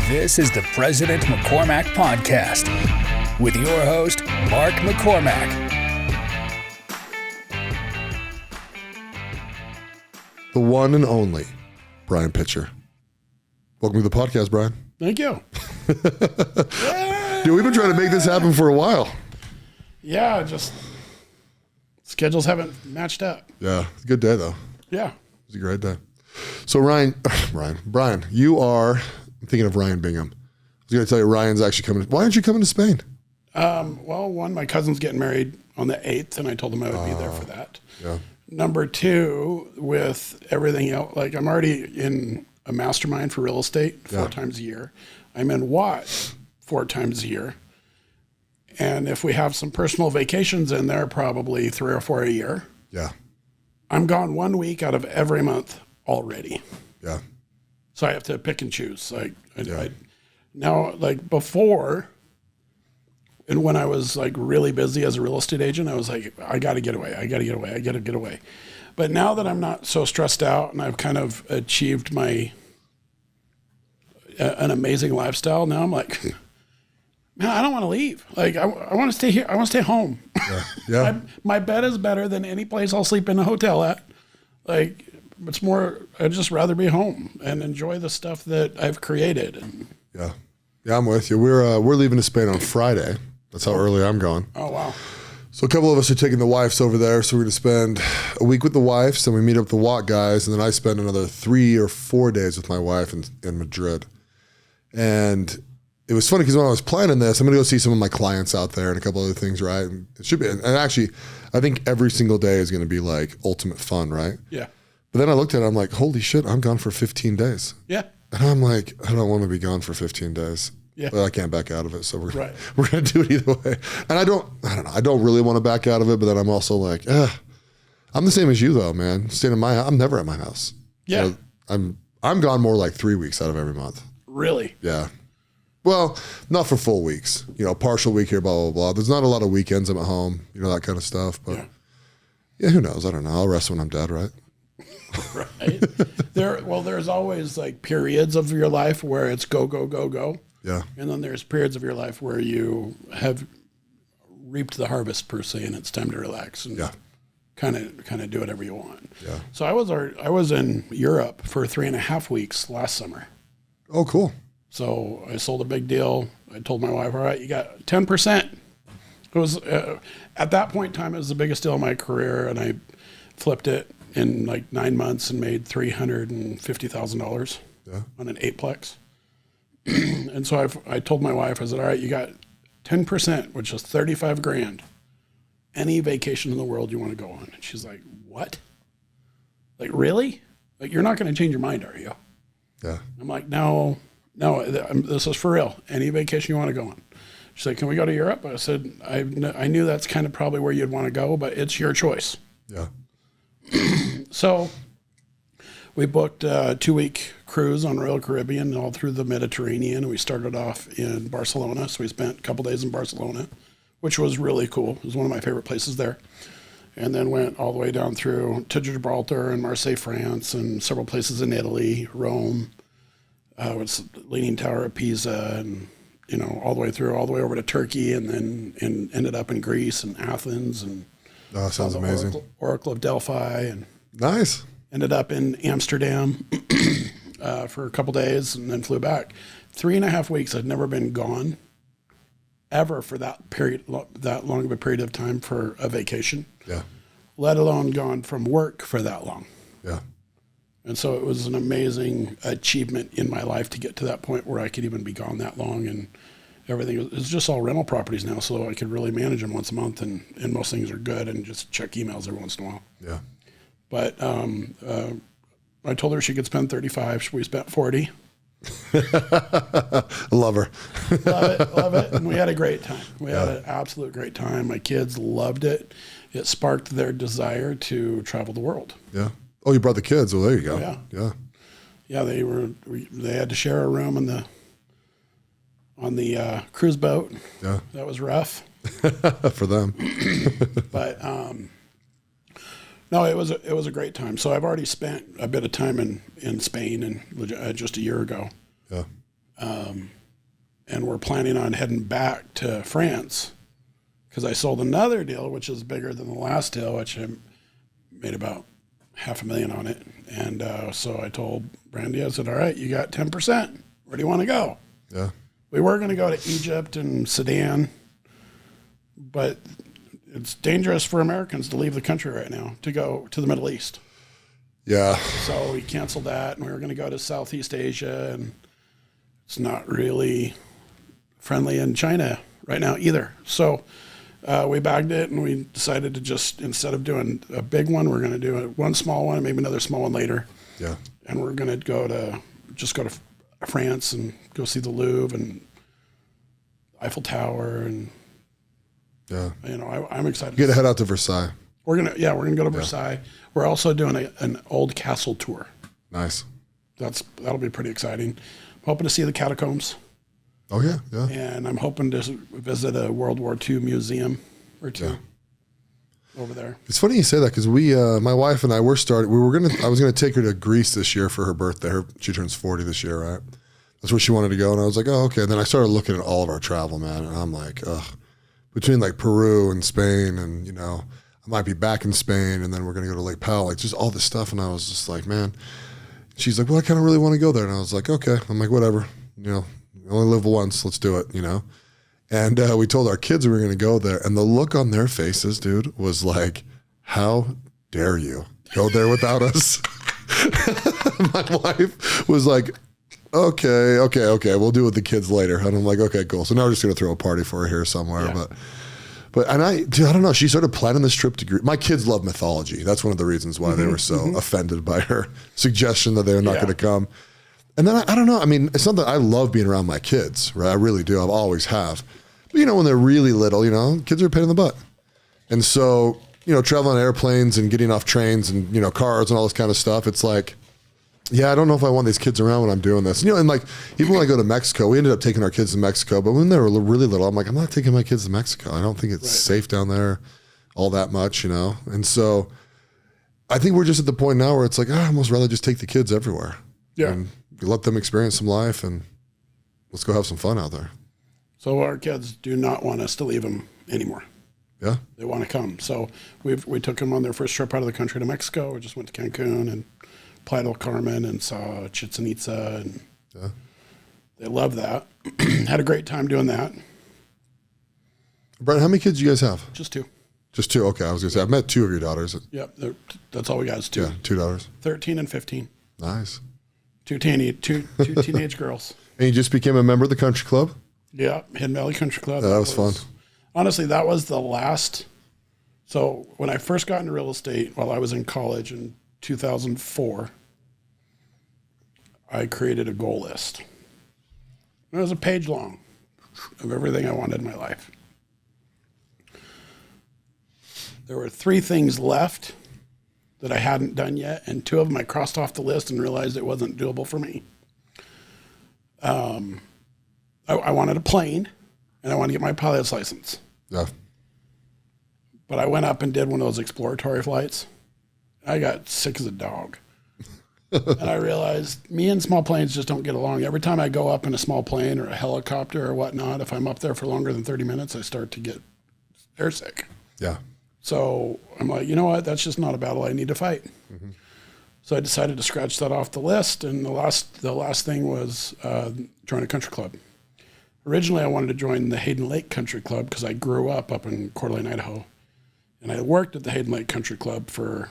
This is the President McCormack Podcast with your host, Mark McCormack. The one and only Brian Pitcher. Welcome to the podcast, Brian. Thank you. Dude, we've been trying to make this happen for a while. Yeah, just schedules haven't matched up. Yeah, it's a good day, though. Yeah. It's a great day. So, Brian, you are, I'm thinking of Ryan Bingham. I was going to tell you, Ryan's actually coming. Why aren't you coming to Spain? Well, one, my cousin's getting married on the 8th, and I told him I would be there for that. Yeah. Number two, with everything else, like I'm already in a mastermind for real estate 4 times a year. I'm in Watt 4 times a year. And if we have some personal vacations in there, probably 3 or 4 a year. Yeah. I'm gone 1 week out of every month already. Yeah. So I have to pick and choose. Now, like before, and when I was like really busy as a real estate agent, I was like, I got to get away. But now that I'm not so stressed out and I've kind of achieved an amazing lifestyle, now I'm like, man, I don't want to leave. Like I want to stay here. I want to stay home. Yeah. My bed is better than any place I'll sleep in a hotel at. Like it's more, I'd just rather be home and enjoy the stuff that I've created. Yeah. Yeah, I'm with you. We're leaving to Spain on Friday. That's how early I'm going. Oh, wow. So a couple of us are taking the wives over there. So we're going to spend a week with the wives, then we meet up with the Watt guys, and then I spend another 3 or 4 days with my wife in Madrid. And it was funny because when I was planning this, I'm going to go see some of my clients out there and a couple other things, right? And it should be, and actually, I think every single day is going to be like ultimate fun, right? Yeah. But then I looked at it, I'm like, holy shit, I'm gone for 15 days. Yeah. And I'm like, I don't want to be gone for 15 days. Yeah. But I can't back out of it. So we're going to do it either way. And I don't know. I don't really want to back out of it, but then I'm also like, I'm the same as you though, man. Staying in my house. I'm never at my house. Yeah. So I'm gone more like 3 weeks out of every month. Really? Yeah. Well, not for full weeks, partial week here, blah, blah, blah. There's not a lot of weekends I'm at home, that kind of stuff. But yeah, who knows? I don't know. I'll rest when I'm dead, right? Right. There's always like periods of your life where it's go, go, go, go. Yeah. And then there's periods of your life where you have reaped the harvest per se, and it's time to relax and kind of do whatever you want. Yeah. So I was in Europe for 3.5 weeks last summer. Oh, cool. So I sold a big deal. I told my wife, all right, you got 10%. It was, at that point in time, it was the biggest deal of my career, and I flipped it in like 9 months and made $350,000 on an 8-plex. And so I told my wife, I said, all right, you got 10%, which is $35,000. Any vacation in the world you want to go on. And she's like, what? Like, really? Like, you're not going to change your mind, are you? Yeah. I'm like, no, this is for real. Any vacation you want to go on. She's like, can we go to Europe? I said, I knew that's kind of probably where you'd want to go, but it's your choice. Yeah. So we booked a 2-week cruise on Royal Caribbean all through the Mediterranean. And we started off in Barcelona. So we spent a couple days in Barcelona, which was really cool. It was one of my favorite places there. And then went all the way down through to Gibraltar and Marseille, France, and several places in Italy, Rome, with Leaning Tower of Pisa, and all the way over to Turkey, and then ended up in Greece and Athens, and sounds amazing. Oracle of Delphi, and nice. Ended up in Amsterdam for a couple days, and then flew back. 3.5 weeks. I'd never been gone ever for that long of a period of time for a vacation. Yeah. Let alone gone from work for that long. Yeah. And so it was an amazing achievement in my life to get to that point where I could even be gone that long, and everything. It's just all rental properties now, so I could really manage them once a month, and most things are good, and just check emails every once in a while. Yeah. But I told her she could spend 35. We spent 40. Love her. Love it. And we had a great time. We had an absolute great time. My kids loved it. It sparked their desire to travel the world. Yeah. Oh, you brought the kids. Well, there you go. Yeah. Yeah. Yeah, they had to share a room on the cruise boat. Yeah. That was rough. For them. But no, it was a great time. So I've already spent a bit of time in Spain, and just a year ago. Yeah. And we're planning on heading back to France because I sold another deal, which is bigger than the last deal, which I made about $500,000 on it. And so I told Brandy, I said, all right, you got 10%. Where do you want to go? Yeah. We were going to go to Egypt and Sudan, but it's dangerous for Americans to leave the country right now to go to the Middle East. Yeah. So we canceled that, and we were going to go to Southeast Asia, and it's not really friendly in China right now either. So we bagged it, and we decided to just, instead of doing a big one, we're going to do one small one and maybe another small one later. Yeah. And we're going to go to France and go see the Louvre and Eiffel Tower, and Yeah. I'm excited. You got to head out to Versailles. We're gonna go to Versailles. We're also doing an old castle tour. Nice. That'll be pretty exciting. I'm hoping to see the catacombs. Oh yeah, yeah. And I'm hoping to visit a World War II museum or two over there. It's funny you say that because my wife and I I was gonna take her to Greece this year for her birthday. She turns 40 this year, right? That's where she wanted to go, and I was like, oh okay. And then I started looking at all of our travel, man, and I'm like, ugh. Between like Peru and Spain, and I might be back in Spain, and then we're gonna go to Lake Powell, like just all this stuff, and I was just like, man. She's like, well, I kind of really want to go there, and I was like, okay. I'm like, whatever, we only live once, let's do it, And we told our kids we were gonna go there, and the look on their faces, dude, was like, how dare you go there without us? My wife was like, okay, we'll do it with the kids later, and I'm like, okay, cool. So now we're just gonna throw a party for her here somewhere, But I don't know. She started planning this trip to Greece. My kids love mythology. That's one of the reasons why they were so offended by her suggestion that they were not going to come. And then I don't know. I mean, it's not that I love being around my kids, right? I really do. I always have. But when they're really little, kids are a pain in the butt. And so, traveling on airplanes and getting off trains and, cars and all this kind of stuff, it's like, yeah, I don't know if I want these kids around when I'm doing this. And like, even when I go to Mexico, we ended up taking our kids to Mexico, but when they were really little, I'm like, I'm not taking my kids to Mexico. I don't think it's safe down there all that much, And so I think we're just at the point now where it's like, I'd almost rather just take the kids everywhere. Yeah. And let them experience some life, and let's go have some fun out there. So our kids do not want us to leave them anymore. Yeah. They want to come. So we took them on their first trip out of the country to Mexico. We just went to Cancun and Playa del Carmen and saw Chichen Itza, and they love that. Had a great time doing that. Brent, how many kids do you guys have? Just two. Just two? Okay, I was going to say, I've met two of your daughters. Yep, that's all we got is two. Yeah, two daughters. 13 and 15. Nice. Two teenage girls. And you just became a member of the country club? Yeah, Hidden Valley Country Club. Yeah, that was fun. Honestly, that was the last. So when I first got into real estate while I was in college in 2004, I created a goal list. It was a page long of everything I wanted in my life. There were 3 things left that I hadn't done yet, and 2 of them I crossed off the list and realized it wasn't doable for me. I wanted a plane, and I wanted to get my pilot's license. Yeah. But I went up and did one of those exploratory flights. I got sick as a dog. And I realized me and small planes just don't get along. Every time I go up in a small plane or a helicopter or whatnot, if I'm up there for longer than 30 minutes, I start to get airsick. Yeah. So I'm like, you know what? That's just not a battle I need to fight. Mm-hmm. So I decided to scratch that off the list. And the last thing was join a country club. Originally, I wanted to join the Hayden Lake Country Club because I grew up in Coeur d'Alene, Idaho. And I worked at the Hayden Lake Country Club for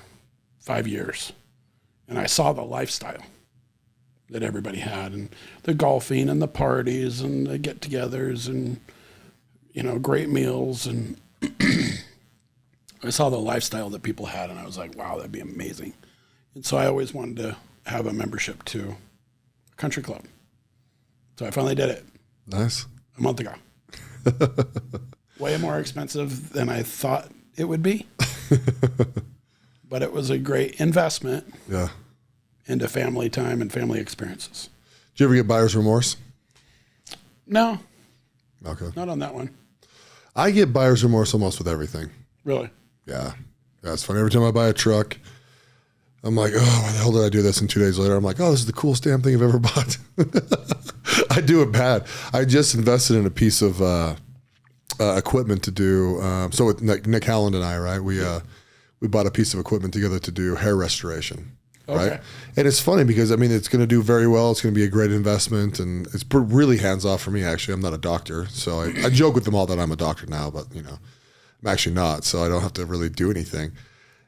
5 years. And I saw the lifestyle that everybody had, and the golfing and the parties and the get-togethers and, great meals. And I saw the lifestyle that people had, and I was like, wow, that'd be amazing. And so I always wanted to have a membership to a country club. So I finally did it. Nice. A month ago. Way more expensive than I thought it would be. But it was a great investment into family time and family experiences. Did you ever get buyer's remorse? No. Okay. Not on that one. I get buyer's remorse almost with everything. Really? Yeah. It's funny. Every time I buy a truck, I'm like, oh, why the hell did I do this? And 2 days later, I'm like, oh, this is the coolest damn thing I've ever bought. I do it bad. I just invested in a piece of equipment to do. So with Nick Howland and I, right? We bought a piece of equipment together to do hair restoration. Okay. Right. And it's funny because I mean, it's going to do very well. It's going to be a great investment, and it's really hands off for me. Actually, I'm not a doctor, so I joke with them all that I'm a doctor now, but you know, I'm actually not, so I don't have to really do anything.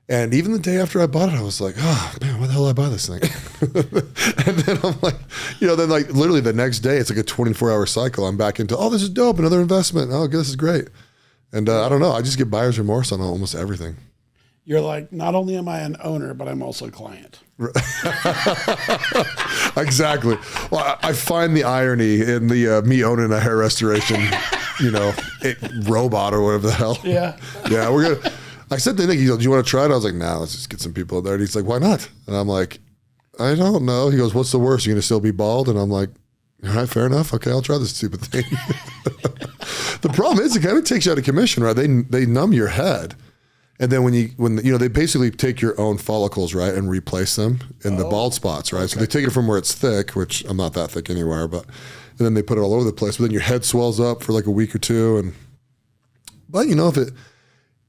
And even the day after I bought it, I was like, oh man, why the hell did I buy this thing? And then I'm like, you know, then like literally the next day, it's like a 24-hour cycle. I'm back into, oh, this is dope, another investment. Oh, this is great. And I don't know, I just get buyer's remorse on almost everything. You're like, not only am I an owner, but I'm also a client. Exactly. Well, I find the irony in the me owning a hair restoration, you know, robot or whatever the hell. Yeah. Yeah, we're gonna. I said to Nick, he goes, "Do you want to try it?" I was like, "Nah, let's just get some people in there." And he's like, "Why not?" And I'm like, "I don't know." He goes, "What's the worst? You're gonna still be bald?" And I'm like, "All right, fair enough. Okay, I'll try this stupid thing." The problem is, it kind of takes you out of commission, right? They numb your head. And then when you know, they basically take your own follicles, right, and replace them in the bald spots, right? Okay. So they take it from where it's thick, which I'm not that thick anywhere, and then they put it all over the place. But then your head swells up for like a week or two, but you know,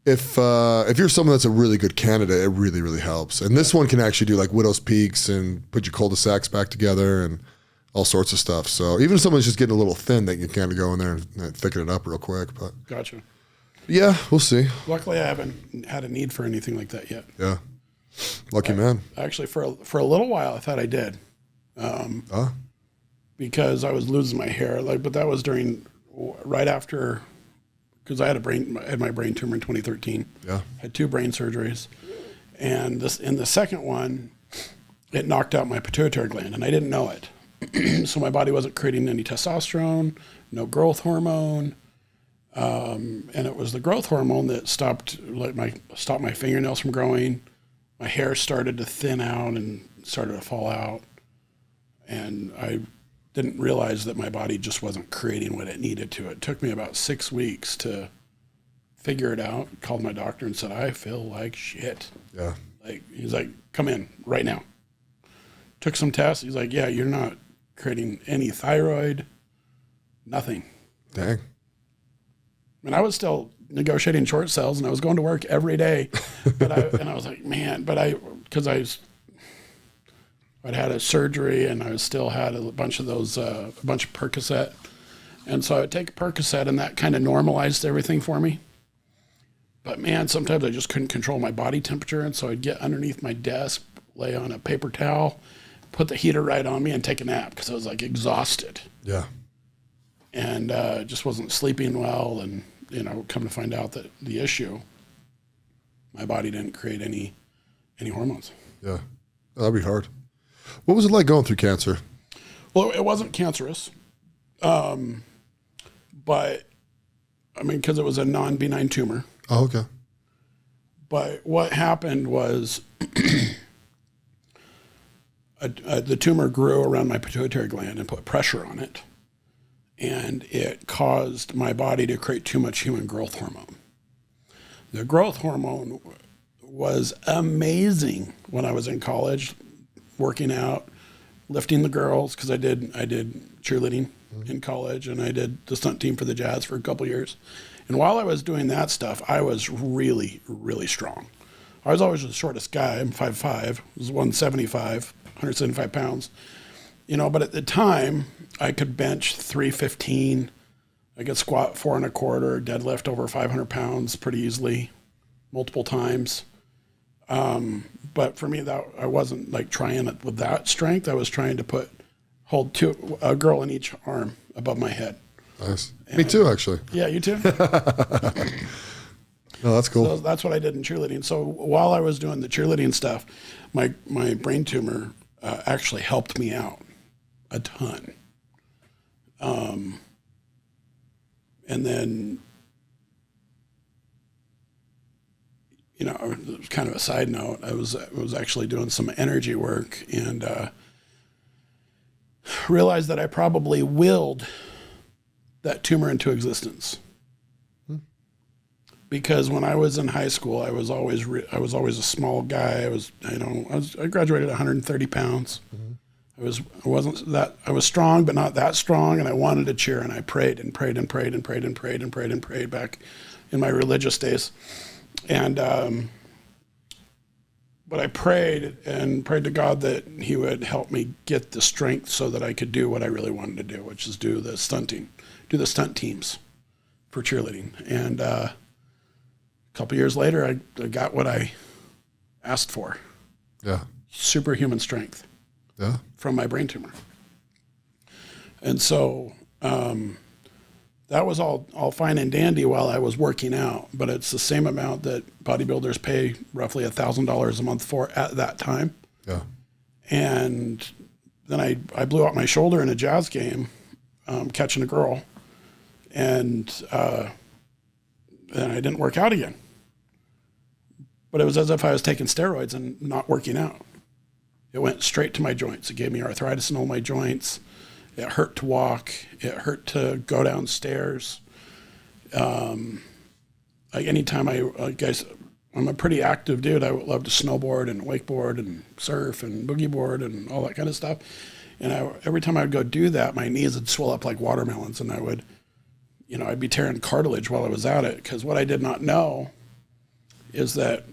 if you're someone that's a really good candidate, it really, really helps. And this one can actually do like widow's peaks and put your cul-de-sacs back together and all sorts of stuff. So even if someone's just getting a little thin, they can kind of go in there and thicken it up real quick. But Gotcha. Yeah, we'll see. Luckily, I haven't had a need for anything like that yet. Yeah, lucky man. Actually, for a little while, I thought I did, because I was losing my hair. But that was right after, because I had my brain tumor in 2013. Yeah, had 2 brain surgeries, and in the second one, it knocked out my pituitary gland, and I didn't know it. So my body wasn't creating any testosterone, no growth hormone. And it was the growth hormone that stopped my fingernails from growing. My hair started to thin out and started to fall out. And I didn't realize that my body just wasn't creating what it needed to. It took me about 6 weeks to figure it out. Called my doctor and said, I feel like shit. Yeah. He's like, come in right now. Took some tests. He's like, yeah, you're not creating any thyroid, nothing. Dang. And I was still negotiating short sales, and I was going to work every day. And I was like, man, because I'd had a surgery, and I still had a bunch of Percocet. And so I would take a Percocet, and that kind of normalized everything for me. But man, sometimes I just couldn't control my body temperature. And so I'd get underneath my desk, lay on a paper towel, put the heater right on me, and take a nap because I was like exhausted. Yeah. And just wasn't sleeping well, and come to find out that the issue, my body didn't create any hormones. Yeah, that'd be hard. What was it like going through cancer? Well, it wasn't cancerous, but I mean, because it was a non-benign tumor. Oh, okay. But what happened was the tumor grew around my pituitary gland and put pressure on it. And it caused my body to create too much human growth hormone. The growth hormone was amazing when I was in college, working out, lifting the girls, because I did cheerleading in college, and I did the stunt team for the Jazz for a couple years. And while I was doing that stuff, I was really, really strong. I was always the shortest guy. I'm 5'5", I was 175, 175 pounds. But at the time, I could bench 315. I could squat 4 1/4, deadlift over 500 pounds pretty easily, multiple times. But for me, that I wasn't like trying it with that strength. I was trying to hold a girl in each arm above my head. Nice. Me too, actually. Yeah, you too? Oh, that's cool. So that's what I did in cheerleading. So while I was doing the cheerleading stuff, my brain tumor actually helped me out a ton. And then, kind of a side note, I was actually doing some energy work and realized that I probably willed that tumor into existence. Because when I was in high school, I was always a small guy. I graduated 130 pounds. Mm-hmm. I was strong, but not that strong, and I wanted to cheer, and I prayed and prayed and prayed and prayed and prayed and prayed and prayed back in my religious days. And but I prayed and prayed to God that he would help me get the strength so that I could do what I really wanted to do, which is do the stunt teams for cheerleading. And a couple years later, I got what I asked for. Yeah. Superhuman strength. Yeah. From my brain tumor. And so that was all fine and dandy while I was working out, but it's the same amount that bodybuilders pay roughly $1,000 a month for at that time. Yeah. And then I blew out my shoulder in a jazz game, catching a girl, and then I didn't work out again. But it was as if I was taking steroids and not working out. It went straight to my joints. It gave me arthritis in all my joints. It hurt to walk. It hurt to go downstairs. Like anytime I'm a pretty active dude. I would love to snowboard and wakeboard and surf and boogie board and all that kind of stuff. And every time I would go do that, my knees would swell up like watermelons, and I'd be tearing cartilage while I was at it. Because what I did not know is that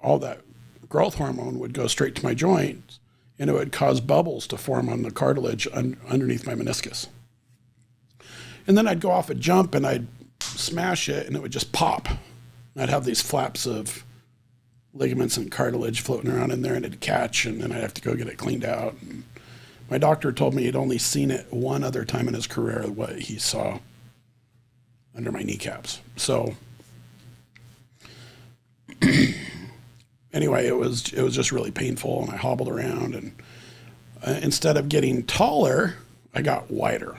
all that growth hormone would go straight to my joints, and it would cause bubbles to form on the cartilage underneath my meniscus. And then I'd go off a jump and I'd smash it and it would just pop. I'd have these flaps of ligaments and cartilage floating around in there, and it'd catch, and then I'd have to go get it cleaned out. And my doctor told me he'd only seen it one other time in his career, what he saw under my kneecaps. So anyway, it was just really painful, and I hobbled around, and instead of getting taller, I got wider.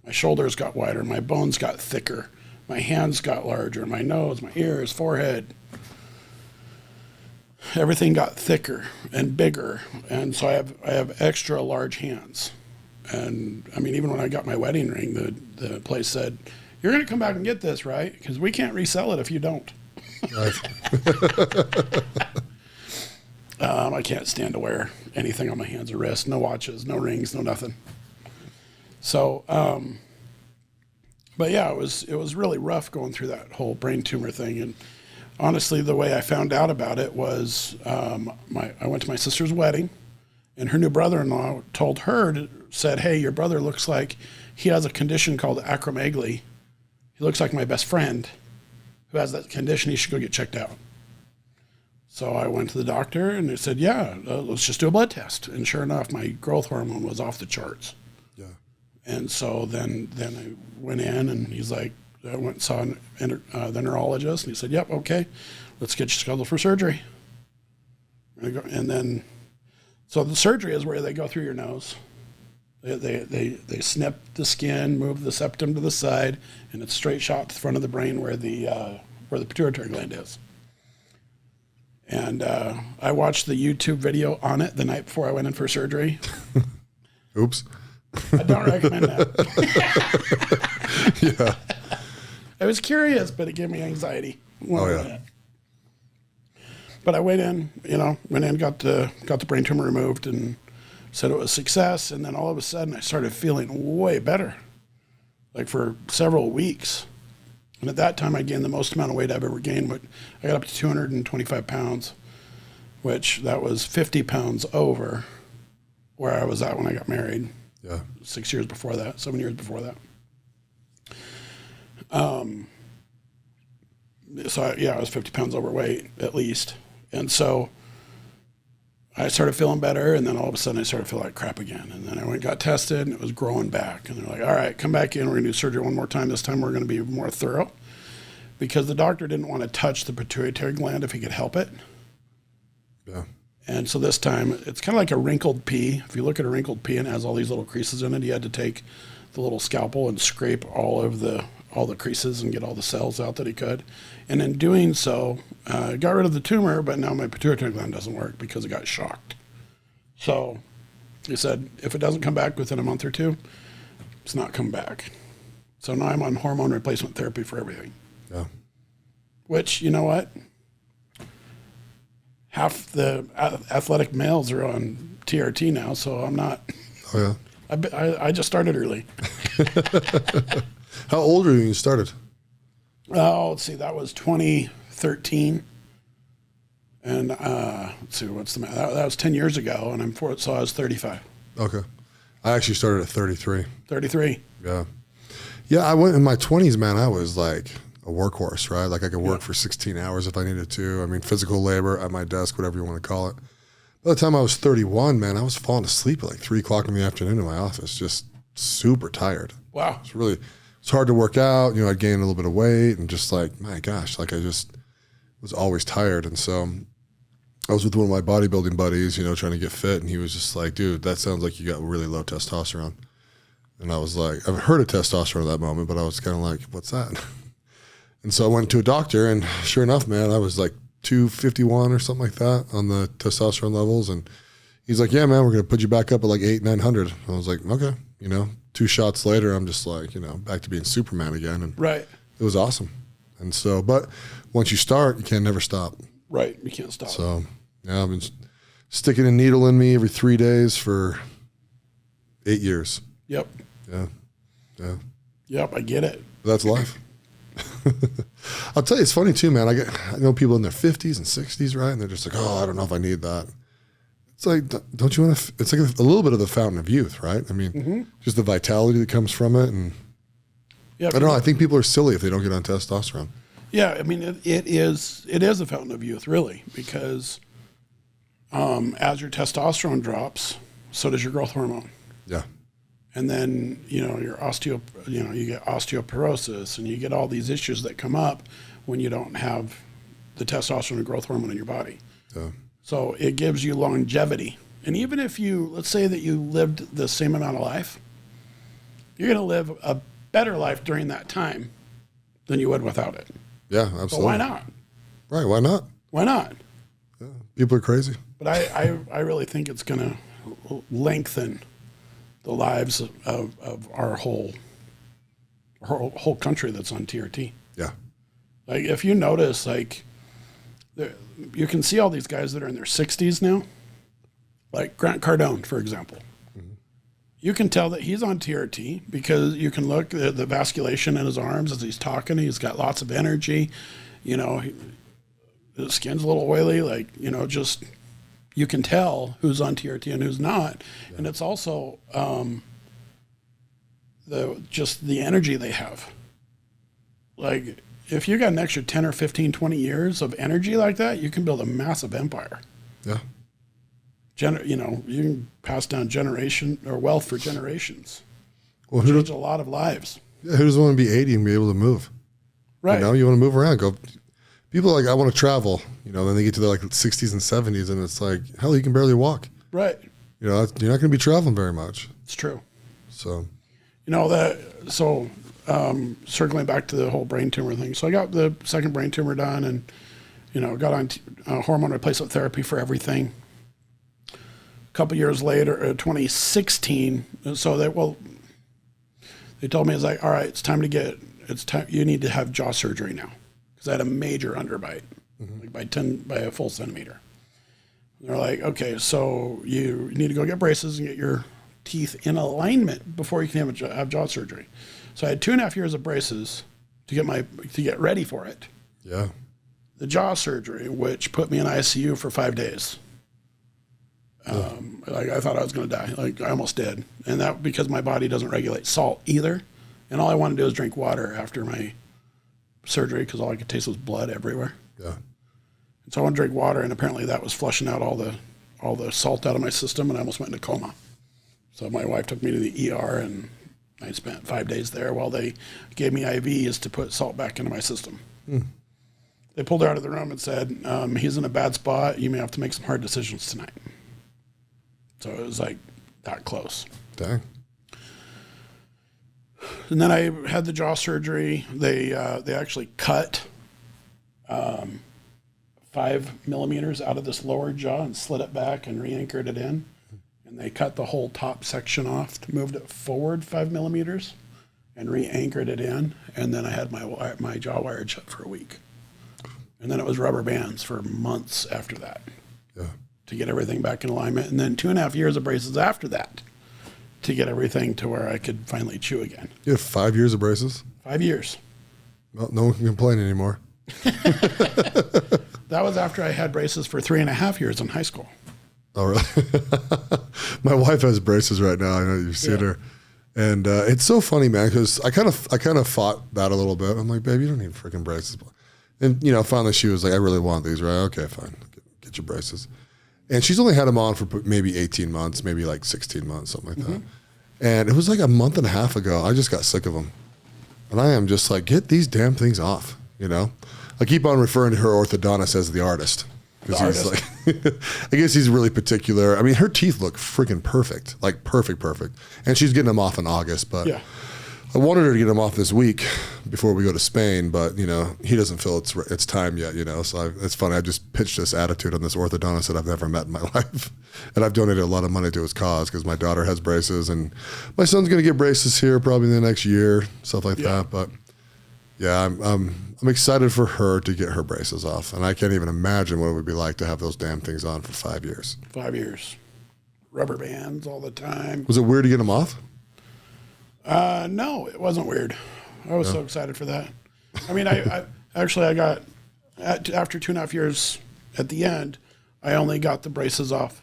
My shoulders got wider, my bones got thicker, my hands got larger, my nose, my ears, forehead, everything got thicker and bigger, and so I have extra large hands. And I mean, even when I got my wedding ring, the place said, "You're going to come back and get this, right? Because we can't resell it if you don't." Right. I can't stand to wear anything on my hands or wrists, no watches, no rings, no nothing. So, but yeah, it was really rough going through that whole brain tumor thing. And honestly, the way I found out about it was I went to my sister's wedding, and her new brother-in-law said, "Hey, your brother looks like he has a condition called acromegaly. He looks like my best friend who has that condition. He should go get checked out." So I went to the doctor, and they said, "Yeah, let's just do a blood test." And sure enough, my growth hormone was off the charts. Yeah. And so then I went in, and he's like, I went and saw the neurologist, and he said, "Yep, okay, let's get you scheduled for surgery." And then, so the surgery is where they go through your nose. They snip the skin, move the septum to the side, and it's straight shot to the front of the brain where the pituitary gland is. And I watched the YouTube video on it the night before I went in for surgery. Oops. I don't recommend that. Yeah. I was curious, but it gave me anxiety. Oh yeah. But I went in, got the brain tumor removed, and said it was a success. And then all of a sudden I started feeling way better, like for several weeks. And at that time I gained the most amount of weight I've ever gained. But I got up to 225 pounds, which that was 50 pounds over where I was at when I got married. Yeah. 7 years before that. So I was 50 pounds overweight at least. And so I started feeling better, and then all of a sudden I started feeling like crap again. And then I went and got tested, and it was growing back. And they're like, "All right, come back in. We're going to do surgery one more time. This time we're going to be more thorough," because the doctor didn't want to touch the pituitary gland if he could help it. Yeah. And so this time it's kind of like a wrinkled pea. If you look at a wrinkled pea and it has all these little creases in it, he had to take the little scalpel and scrape all the creases and get all the cells out that he could. And in doing so, got rid of the tumor, but now my pituitary gland doesn't work because it got shocked. So he said, if it doesn't come back within a month or two, it's not come back. So now I'm on hormone replacement therapy for everything. Yeah. Which, you know what? half the athletic males are on TRT now, so I'm not. Oh yeah. I just started early. How old were you when you started? Oh, let's see, that was 2013. And let's see, what's the math? That was 10 years ago, and so I was 35. Okay. I actually started at 33. 33. Yeah. Yeah, I went in my 20s, man. I was like a workhorse, right? Like I could work for 16 hours if I needed to. I mean, physical labor at my desk, whatever you want to call it. By the time I was 31, man, I was falling asleep at like 3 o'clock in the afternoon in my office, just super tired. Wow. It's hard to work out. You know, I'd gained a little bit of weight and just like, my gosh, like I just was always tired. And so I was with one of my bodybuilding buddies, you know, trying to get fit. And he was just like, dude, that sounds like you got really low testosterone. And I was like, I've heard of testosterone at that moment, but I was kind of like, what's that? And so I went to a doctor, and sure enough, man, I was like 251 or something like that on the testosterone levels. And he's like, yeah, man, we're going to put you back up at like 800-900. I was like, okay, you know, 2 shots later, I'm just like, you know, back to being Superman again. And Right. it was awesome. And so, but once you start, you can never stop. Right. You can't stop. So, yeah, I've been sticking a needle in me every 3 days for 8 years. Yep. Yeah. Yeah. Yep. I get it. That's life. I'll tell you, it's funny too, man. I know people in their 50s and 60s, right? And they're just like, oh, I don't know if I need that. It's like, don't you want to, it's like a little bit of the fountain of youth, right? I mean, just the vitality that comes from it. And Yeah. I don't know. I think people are silly if they don't get on testosterone. Yeah. I mean, it is a fountain of youth, really, because as your testosterone drops, so does your growth hormone. Yeah. And then, you know, you get osteoporosis, and you get all these issues that come up when you don't have the testosterone and growth hormone in your body. Yeah. So it gives you longevity. And even if let's say that you lived the same amount of life, you're going to live a better life during that time than you would without it. Yeah, absolutely. So why not? Right. Why not? Why not? Yeah. People are crazy. But I really think it's going to lengthen the lives of our whole country that's on TRT. Yeah. Like, if you notice, like, you can see all these guys that are in their 60s now, like Grant Cardone, for example. Mm-hmm. You can tell that he's on TRT because you can look at the vasculation in his arms as he's talking. He's got lots of energy. You know, his skin's a little oily, like, you know, just... You can tell who's on TRT and who's not. Yeah. And it's also the energy they have. Like, if you got an extra 10 or 15, 20 years of energy like that, you can build a massive empire. Yeah. You know, you can pass down generation or wealth for generations. Well, change a lot of lives. Yeah, who doesn't want to be 80 and be able to move? Right. You know, you want to move around, go... People are like, I want to travel, you know, then they get to their like 60s and 70s, and it's like, hell, you can barely walk. Right. You know, you're not going to be traveling very much. It's true. So, you know, circling back to the whole brain tumor thing. So I got the second brain tumor done, and, you know, got on hormone replacement therapy for everything. A couple years later, 2016, so they told me, it's like, all right, it's time, you need to have jaw surgery now. Because I had a major underbite, like by a full centimeter. And they're like, okay, so you need to go get braces and get your teeth in alignment before you can have jaw surgery. So I had 2.5 years of braces to get ready for it. Yeah. The jaw surgery, which put me in ICU for 5 days. Like, I thought I was going to die. Like, I almost did. And that because my body doesn't regulate salt either. And all I wanted to do was drink water after my surgery, because all I could taste was blood everywhere. Yeah. And so I wanted to drink water, and apparently that was flushing out all the salt out of my system, and I almost went into coma. So my wife took me to the ER, and I spent 5 days there while they gave me IVs to put salt back into my system. They pulled her out of the room and said, he's in a bad spot. You may have to make some hard decisions tonight. So it was like that close. Dang. And then I had the jaw surgery. They actually cut 5 millimeters out of this lower jaw and slid it back and re-anchored it in. And they cut the whole top section off, moved it forward 5 millimeters, and re-anchored it in. And then I had my jaw wired shut for a week. And then it was rubber bands for months after that. Yeah. to get everything back in alignment. And then 2.5 years of braces after that to get everything to where I could finally chew again. You have 5 years of braces? 5 years. Well, no one can complain anymore. That was after I had braces for 3.5 years in high school. Oh, really? My wife has braces right now. I know you've seen her. And it's so funny, man, because I kind of fought that a little bit. I'm like, babe, you don't need freaking braces. And, finally she was like, I really want these, right? Okay, fine. Get your braces. And she's only had them on for maybe 18 months, maybe like 16 months, something like that. And it was like a month and a half ago. I just got sick of them. And I am just like, get these damn things off, I keep on referring to her orthodontist as the artist. Because he's like, I guess he's really particular. I mean, her teeth look freaking perfect, like perfect. And she's getting them off in August, but I wanted her to get them off this week before we go to Spain, but he doesn't feel it's time yet, So it's funny. I just pitched this attitude on this orthodontist that I've never met in my life, and I've donated a lot of money to his cause because my daughter has braces, and my son's going to get braces here probably in the next year, stuff like that. But yeah, I'm excited for her to get her braces off, and I can't even imagine what it would be like to have those damn things on for 5 years. 5 years, rubber bands all the time. Was it weird to get them off? No, it wasn't weird. I was so excited for that. I mean, I got, after 2.5 years at the end, I only got the braces off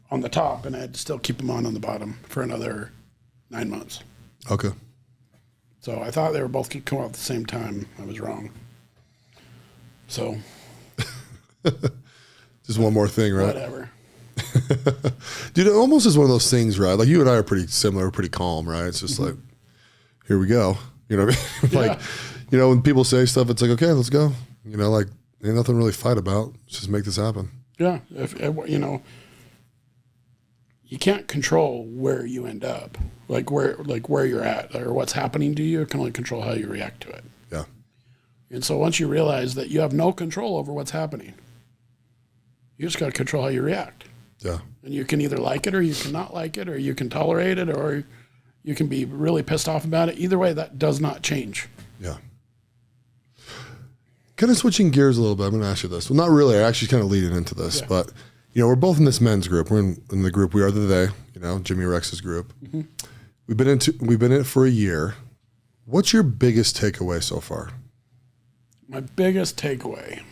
on the top, and I had to still keep them on the bottom for another 9 months. Okay. So I thought they were both going to come out at the same time. I was wrong. So. Just one more thing, right? Whatever. Dude, it almost is one of those things, right? Like you and I are pretty similar, pretty calm, right? It's just like, here we go. You know what I mean? Like, when people say stuff, it's like, okay, let's go. Like ain't nothing really fight about. Let's just make this happen. Yeah. You can't control where you end up, like where you're at or what's happening to you. You can only control how you react to it. Yeah. And so once you realize that you have no control over what's happening, you just got to control how you react. Yeah. And you can either like it or you can not like it, or you can tolerate it, or you can be really pissed off about it. Either way, that does not change. Yeah. Kind of switching gears a little bit. I'm going to ask you this. Well, not really. I actually kind of leading into this, but we're both in this men's group. We're in the group We Are the They, Jimmy Rex's group. Mm-hmm. We've been in it for a year. What's your biggest takeaway so far? My biggest takeaway.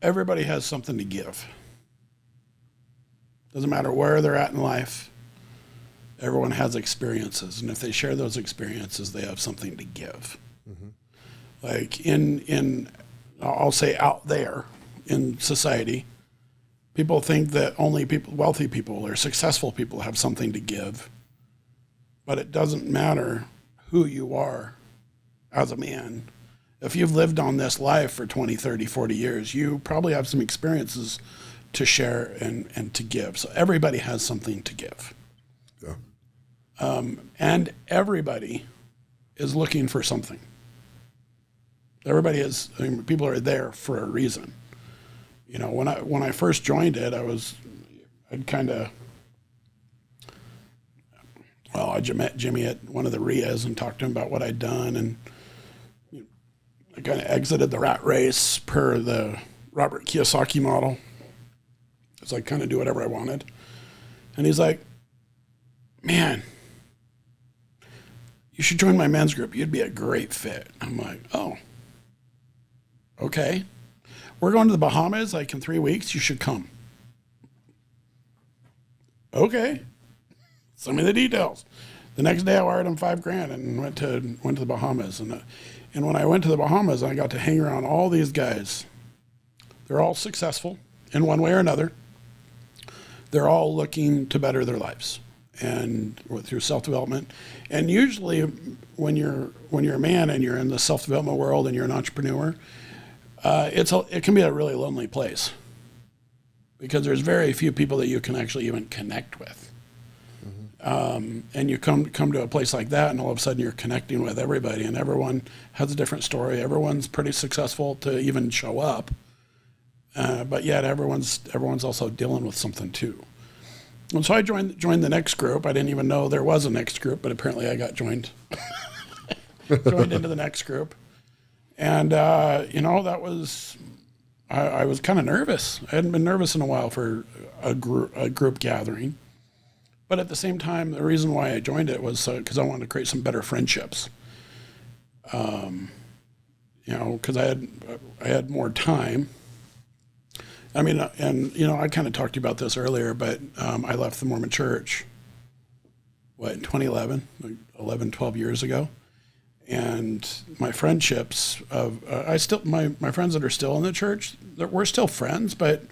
Everybody has something to give. Doesn't matter where they're at in life. Everyone has experiences, and if they share those experiences, they have something to give. Mm-hmm. Like I'll say out there in society, people think that only wealthy people or successful people have something to give, but it doesn't matter who you are as a man. If you've lived on this life for 20, 30, 40 years, you probably have some experiences to share and to give. So everybody has something to give. Yeah. And everybody is looking for something. Everybody is, people are there for a reason. When I first joined it, I met Jimmy at one of the RIAs and talked to him about what I'd done, and I kind of exited the rat race per the Robert Kiyosaki model. So I kind of do whatever I wanted. And he's like, man, you should join my men's group. You'd be a great fit. I'm like, oh, okay. We're going to the Bahamas like in 3 weeks. You should come. Okay. Send me the details. The next day I wired him $5,000 and went to the Bahamas. And when I went to the Bahamas, I got to hang around all these guys. They're all successful in one way or another. They're all looking to better their lives and through self-development. And usually when you're a man and you're in the self-development world and you're an entrepreneur, it can be a really lonely place because there's very few people that you can actually even connect with. And you come to a place like that, and all of a sudden you're connecting with everybody, and everyone has a different story. Everyone's pretty successful to even show up, but yet everyone's also dealing with something too. And so I joined the next group. I didn't even know there was a next group, but apparently I got joined. joined into the next group. And, that was, I was kind of nervous. I hadn't been nervous in a while for a group gathering. But at the same time, the reason why I joined it was because I wanted to create some better friendships. Because I had more time. I mean, I kind of talked to you about this earlier, but I left the Mormon Church, in 2011, like 11, 12 years ago. And my friendships my friends that are still in the church, we're still friends, but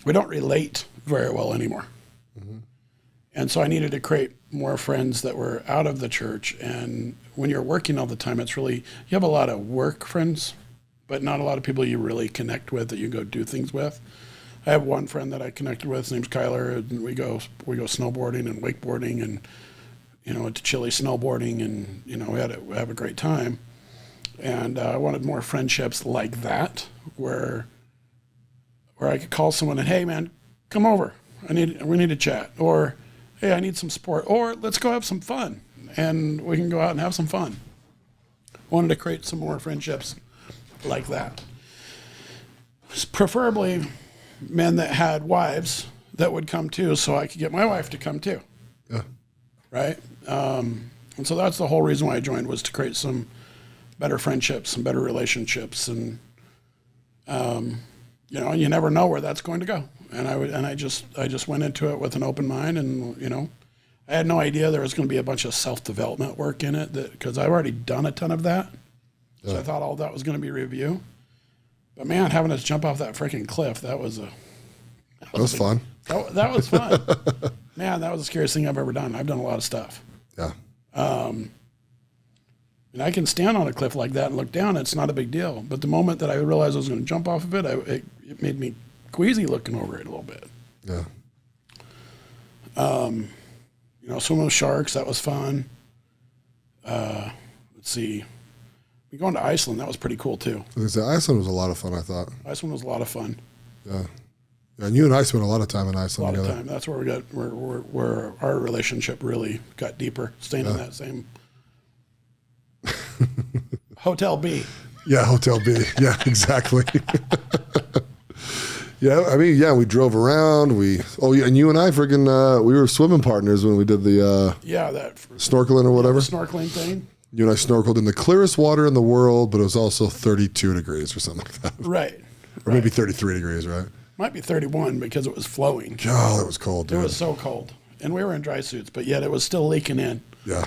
we don't relate very well anymore. Mm-hmm. And so I needed to create more friends that were out of the church. And when you're working all the time, you have a lot of work friends, but not a lot of people you really connect with that you go do things with. I have one friend that I connected with. His name's Kyler, and we go snowboarding and wakeboarding and, to Chile snowboarding, and, we have a great time. And I wanted more friendships like that where I could call someone and, hey man, come over. We need to chat. Or, hey, I need some support. Or let's go have some fun. And we can go out and have some fun. Wanted to create some more friendships like that. Preferably men that had wives that would come too, so I could get my wife to come too. Yeah. Right? And so that's the whole reason why I joined, was to create some better friendships, some better relationships. And, you never know where that's going to go. And I just went into it with an open mind, and, I had no idea there was going to be a bunch of self-development work in it, because I've already done a ton of that. Yeah. So I thought all that was going to be review. But man, having us jump off that freaking cliff, that was fun. That was fun. Man, that was the scariest thing I've ever done. I've done a lot of stuff. Yeah. And I can stand on a cliff like that and look down. It's not a big deal. But the moment that I realized I was going to jump off of it, it made me queasy looking over it a little bit. Yeah. Swimming with sharks, that was fun. Let's see. We going to Iceland, that was pretty cool too. Iceland was a lot of fun, I thought. Iceland was a lot of fun. Yeah. And you and I spent a lot of time in Iceland together. A lot of time. That's where where our relationship really got deeper, staying in that same Hotel B. Yeah, Hotel B. Yeah, exactly. Yeah, we drove around. And you and I we were swimming partners when we did the that snorkeling or whatever. The snorkeling thing. You and I snorkeled in the clearest water in the world, but it was also 32 degrees or something like that. Right. Or maybe 33 degrees, right? Might be 31 because it was flowing. God, it was cold, dude. It was so cold. And we were in dry suits, but yet it was still leaking in. Yeah.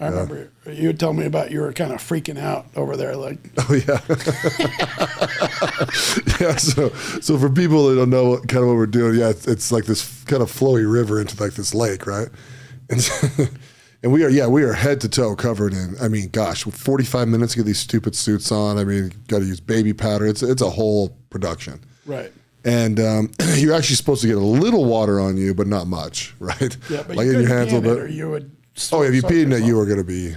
I remember you would tell me about you were kind of freaking out over there. Like, oh, yeah. Yeah, so for people that don't know what we're doing, it's like this kind of flowy river into like this lake, right? And we are head to toe covered in, 45 minutes to get these stupid suits on. Got to use baby powder. It's a whole production. Right. And you're actually supposed to get a little water on you, but not much, right? Yeah, but like you in your hands a little bit. Or you would. If you peed in it, you were going to be.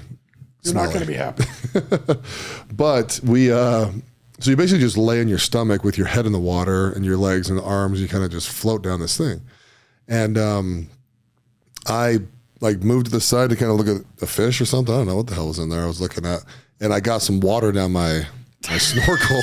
You're not going to be happy. But so you basically just lay on your stomach with your head in the water and your legs and arms. You kind of just float down this thing, and I moved to the side to kind of look at a fish or something. I don't know what the hell was in there. I was looking at, and I got some water down my snorkel.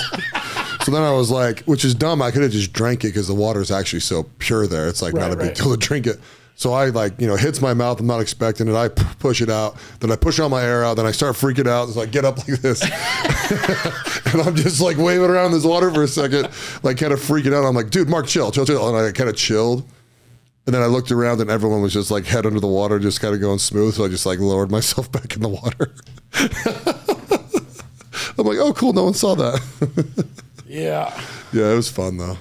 So then I was like, which is dumb. I could have just drank it because the water is actually so pure there. It's not a big deal to drink it. So I hits my mouth. I'm not expecting it. I push it out. Then I push all my air out. Then I start freaking out. So I get up like this. And I'm just waving around this water for a second, kind of freaking out. I'm like, dude, Mark, chill. And I kind of chilled. And then I looked around and everyone was just head under the water, just kind of going smooth. So I just lowered myself back in the water. I'm like, oh, cool. No one saw that. Yeah. Yeah, it was fun though.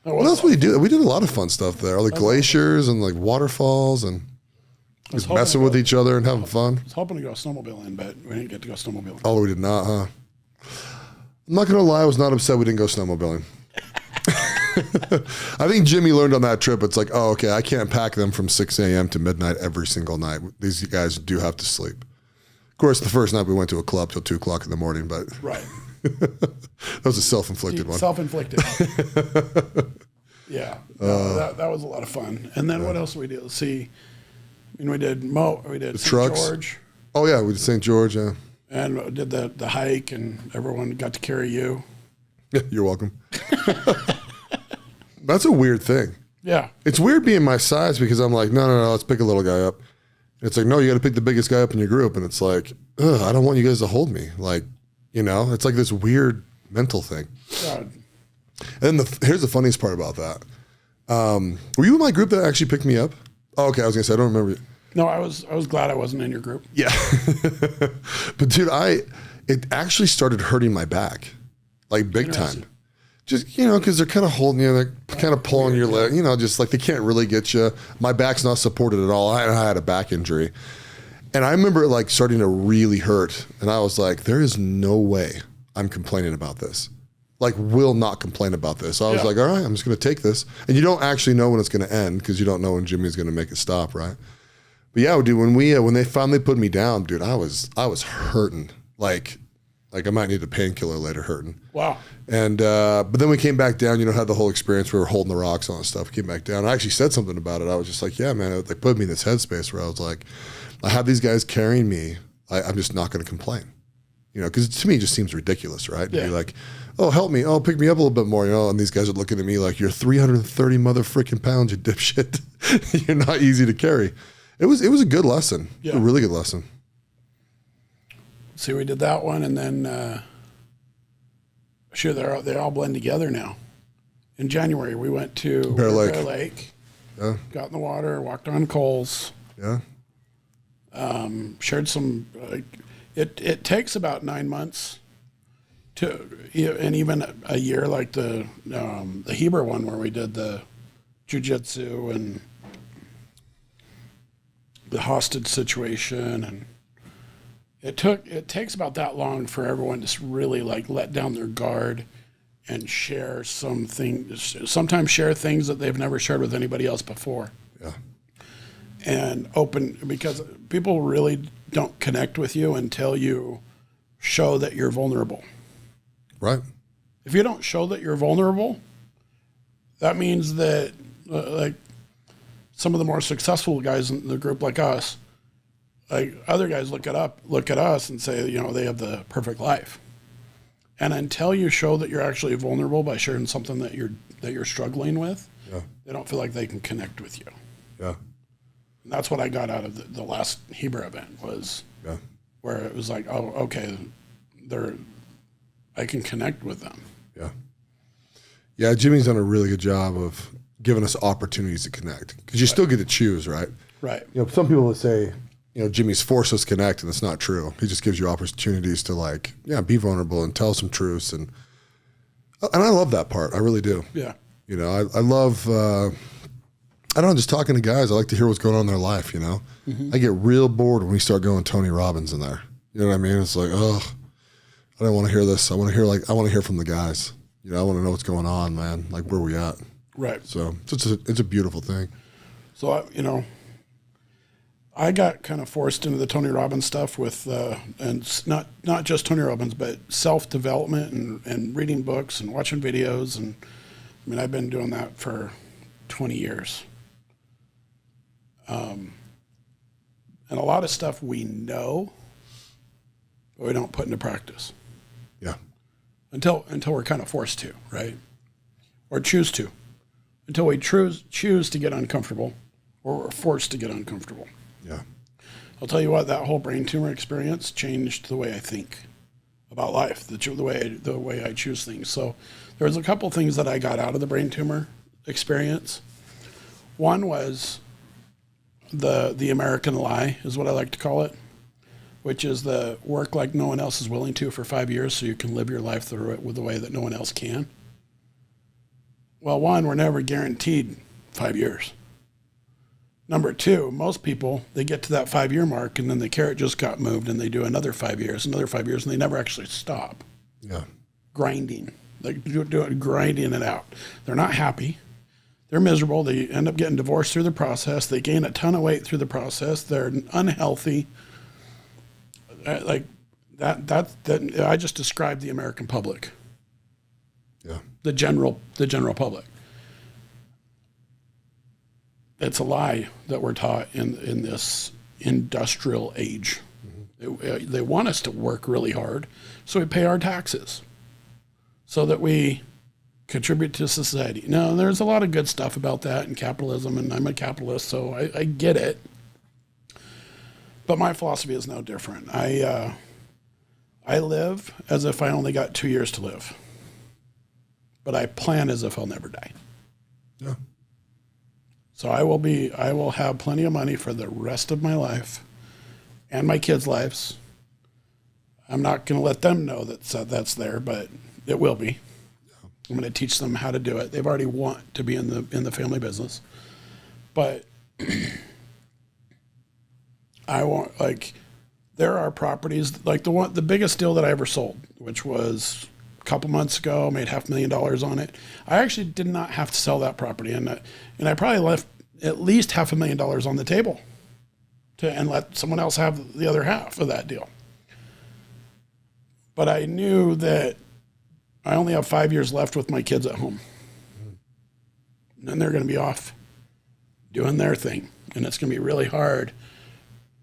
What else we do? We did a lot of fun stuff there. All the glaciers and waterfalls and just messing with each other and having fun. I was hoping to go snowmobiling, but we didn't get to go snowmobiling. Oh, we did not, huh? I'm not going to lie. I was not upset we didn't go snowmobiling. I think Jimmy learned on that trip. It's like, oh, okay, I can't pack them from 6 a.m. to midnight every single night. These guys do have to sleep. Of course, the first night we went to a club till 2 o'clock in the morning, but right. That was a self-inflicted one. Self-inflicted. Yeah, that was a lot of fun. And then what else did we do? Let's see. We did St. trucks. George. Oh yeah, we did St. George. Yeah. and did the hike, and everyone got to carry you. You're welcome. That's a weird thing. Yeah. It's weird being my size because I'm like, no, let's pick a little guy up. It's like, no, you got to pick the biggest guy up in your group. And it's like, ugh, I don't want you guys to hold me. Like, you know, it's like this weird mental thing. God. And here's the funniest part about that. Were you in my group that actually picked me up? Oh, okay. I was going to say, I don't remember you. No, I was glad I wasn't in your group. Yeah. But dude, it actually started hurting my back, like big time. Just, you know, because they're kind of holding you, they're kind of pulling your leg, you know, just like they can't really get you. My back's not supported at all. I had a back injury. And I remember it like starting to really hurt. And I was like, there is no way I'm complaining about this. Like, will not complain about this. So I was like, all right, I'm just going to take this. And you don't actually know when it's going to end because you don't know when Jimmy's going to make it stop, right? But yeah, dude, when they finally put me down, dude, I was hurting. Like I might need a painkiller later hurting. Wow. And but then we came back down, you know, had the whole experience. We were holding the rocks and all that stuff. We came back down. I actually said something about it. I was just like, yeah, man, they put me in this headspace where I was like, I have these guys carrying me. I'm just not going to complain. You know, because to me it just seems ridiculous, right? To be like, oh, help me. Oh, pick me up a little bit more, you know? And these guys are looking at me like, you're 330 mother-freaking pounds, you dipshit. You're not easy to carry. It was a good lesson. Yeah. A really good lesson. See, we did that one, and then sure, they all blend together now. In January, we went to Bear Lake. Yeah. Got in the water, walked on coals. Yeah. Shared some. It takes about 9 months to, and even a year, like the Heber one where we did the jiu-jitsu and the hostage situation, and it takes about that long for everyone to really like let down their guard and share sometimes share things that they've never shared with anybody else before. Yeah. And open, because people really don't connect with you until you show that you're vulnerable. Right. If you don't show that you're vulnerable, that means that like some of the more successful guys in the group, like us, like other guys look at us and say, you know, they have the perfect life. And until you show that you're actually vulnerable by sharing something that you're struggling with, they don't feel like they can connect with you. Yeah. And that's what I got out of the last Heber event was where it was like, oh, okay, I can connect with them. Yeah. Yeah, Jimmy's done a really good job of giving us opportunities to connect because you still get to choose, right? Right. You know, some people would say, you know, Jimmy's forced us to connect, and it's not true. He just gives you opportunities to like, be vulnerable and tell some truths, and I love that part. I really do. Yeah. You know, I love. I don't know, just talking to guys. I like to hear what's going on in their life. You know, I get real bored when we start going Tony Robbins in there. You know what I mean? It's like, oh, I don't want to hear this. I want to hear from the guys. You know, I want to know what's going on, man. Like, where we at? Right. So it's a beautiful thing. So, you know, I got kind of forced into the Tony Robbins stuff with, and not just Tony Robbins, but self-development and reading books and watching videos. And I mean, I've been doing that for 20 years. And a lot of stuff we know, but we don't put into practice. Yeah. Until we're kind of forced to, right? Or choose to. Until we choose to get uncomfortable, or we're forced to get uncomfortable. Yeah. I'll tell you what, that whole brain tumor experience changed the way I think about life, the way I choose things. So there was a couple things that I got out of the brain tumor experience. One was the American lie, is what I like to call it, which is the work like no one else is willing to for 5 years so you can live your life through it with the way that no one else can. Well, one, we're never guaranteed 5 years. Number two, most people, they get to that 5-year mark and then the carrot just got moved and they do another 5 years, and they never actually stop. Yeah. Grinding, like grinding it out. They're not happy. They're miserable. They end up getting divorced through the process. They gain a ton of weight through the process. They're unhealthy. Like that I just described the American public. Yeah. The general public. It's a lie that we're taught in this industrial age They want us to work really hard, so we pay our taxes so that we contribute to society. Now, there's a lot of good stuff about that in capitalism, and I'm a capitalist, so I get it. But my philosophy is no different. I live as if I only got 2 years to live, but I plan as if I'll never die. Yeah. So I will have plenty of money for the rest of my life and my kids' lives. I'm not going to let them know that's there, but it will be. I'm going to teach them how to do it. They've already want to be in the family business, but I want, like, there are properties like the biggest deal that I ever sold, which was a couple months ago, made $500,000 on it. I actually did not have to sell that property, and I probably left at least $500,000 on the table and let someone else have the other half of that deal. But I knew that I only have 5 years left with my kids at home. And they're going to be off doing their thing. And it's going to be really hard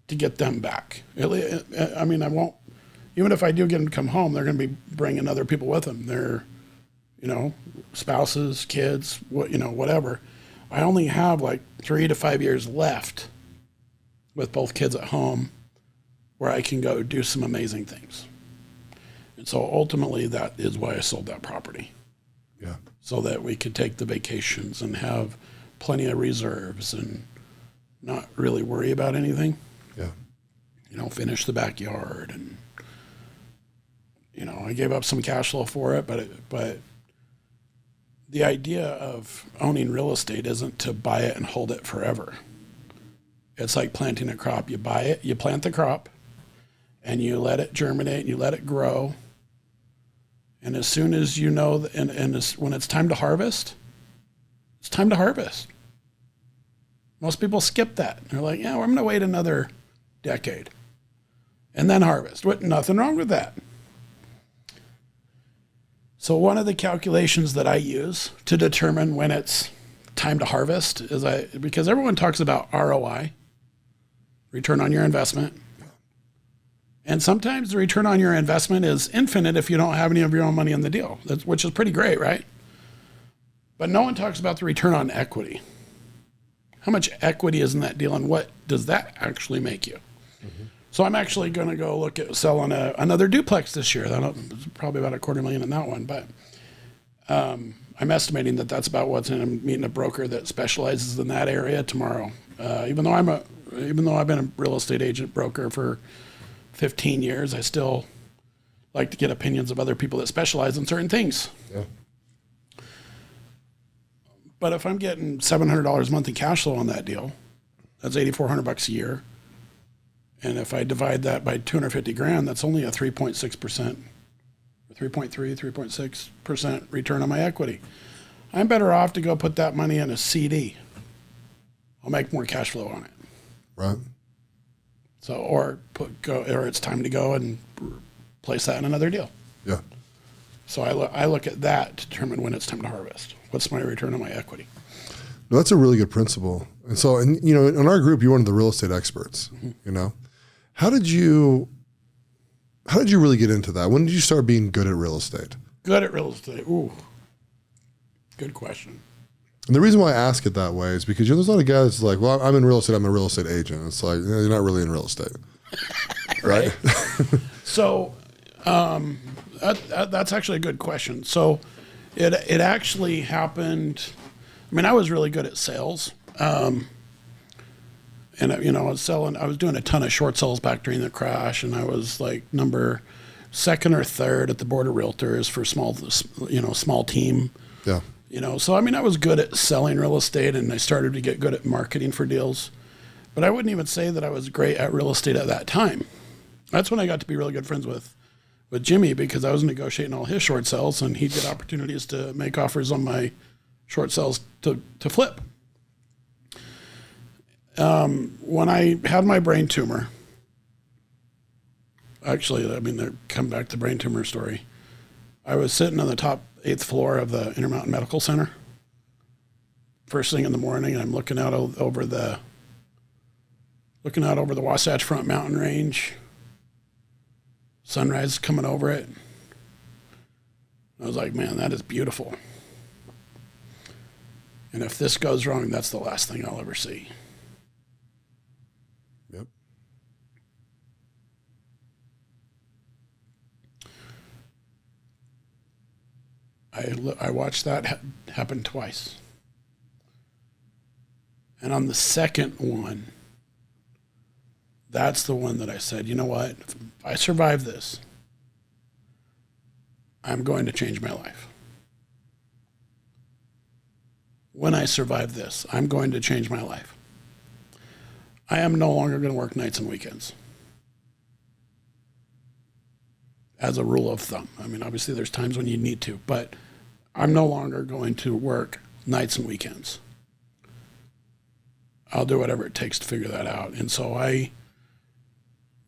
to get them back. I mean, I won't, even if I do get them to come home, they're going to be bringing other people with them. They're, spouses, kids, whatever. I only have like 3 to 5 years left with both kids at home where I can go do some amazing things. And so ultimately that is why I sold that property. Yeah. So that we could take the vacations and have plenty of reserves and not really worry about anything. Yeah. Finish the backyard and, I gave up some cash flow for it, but the idea of owning real estate isn't to buy it and hold it forever. It's like planting a crop. You buy it, you plant the crop, and you let it germinate, and you let it grow. And as soon as you know, when it's time to harvest, it's time to harvest. Most people skip that. They're like, yeah, I'm going to wait another decade and then harvest. Nothing wrong with that. So one of the calculations that I use to determine when it's time to harvest is because everyone talks about ROI, return on your investment. And sometimes the return on your investment is infinite if you don't have any of your own money in the deal, which is pretty great, right? But no one talks about the return on equity. How much equity is in that deal, and what does that actually make you? Mm-hmm. So I'm actually going to go look at selling another duplex this year. There's probably about $250,000 in that one, but I'm estimating that that's about what's in. I'm meeting a broker that specializes in that area tomorrow. Even though I've been a real estate agent broker for 15 years, I still like to get opinions of other people that specialize in certain things. Yeah. But if I'm getting $700 a month in cash flow on that deal, that's $8,400 a year. And if I divide that by $250,000, that's only a 3.6%, 3.3, 3.6% return on my equity. I'm better off to go put that money in a CD. I'll make more cash flow on it. Right. So, or it's time to go and place that in another deal. Yeah. So I look at that to determine when it's time to harvest. What's my return on my equity? No, that's a really good principle. And so, in our group, you're one of the real estate experts. Mm-hmm. How did you really get into that? When did you start being good at real estate? Good at real estate. Ooh, good question. And the reason why I ask it that way is because there's a lot of guys like, well, I'm in real estate. I'm a real estate agent. It's like, you're not really in real estate, right? So that's actually a good question. So it actually happened. I mean, I was really good at sales. And I was doing a ton of short sales back during the crash, and I was like number 2nd or 3rd at the Board of Realtors for small team. Yeah. So I mean, I was good at selling real estate, and I started to get good at marketing for deals. But I wouldn't even say that I was great at real estate at that time. That's when I got to be really good friends with Jimmy, because I was negotiating all his short sales, and he'd get opportunities to make offers on my short sales to flip. When I had my brain tumor, actually, I mean, come back to the brain tumor story. I was sitting on the top 8th floor of the Intermountain Medical Center. First thing in the morning, and I'm looking out over the Wasatch Front mountain range, sunrise coming over it. I was like, man, that is beautiful. And if this goes wrong, that's the last thing I'll ever see. Yep. I watched that happen twice. And on the second one, that's the one that I said, you know what? If I survive this, I'm going to change my life. When I survive this, I'm going to change my life. I am no longer going to work nights and weekends. As a rule of thumb. I mean, obviously there's times when you need to, but I'm no longer going to work nights and weekends. I'll do whatever it takes to figure that out. And so I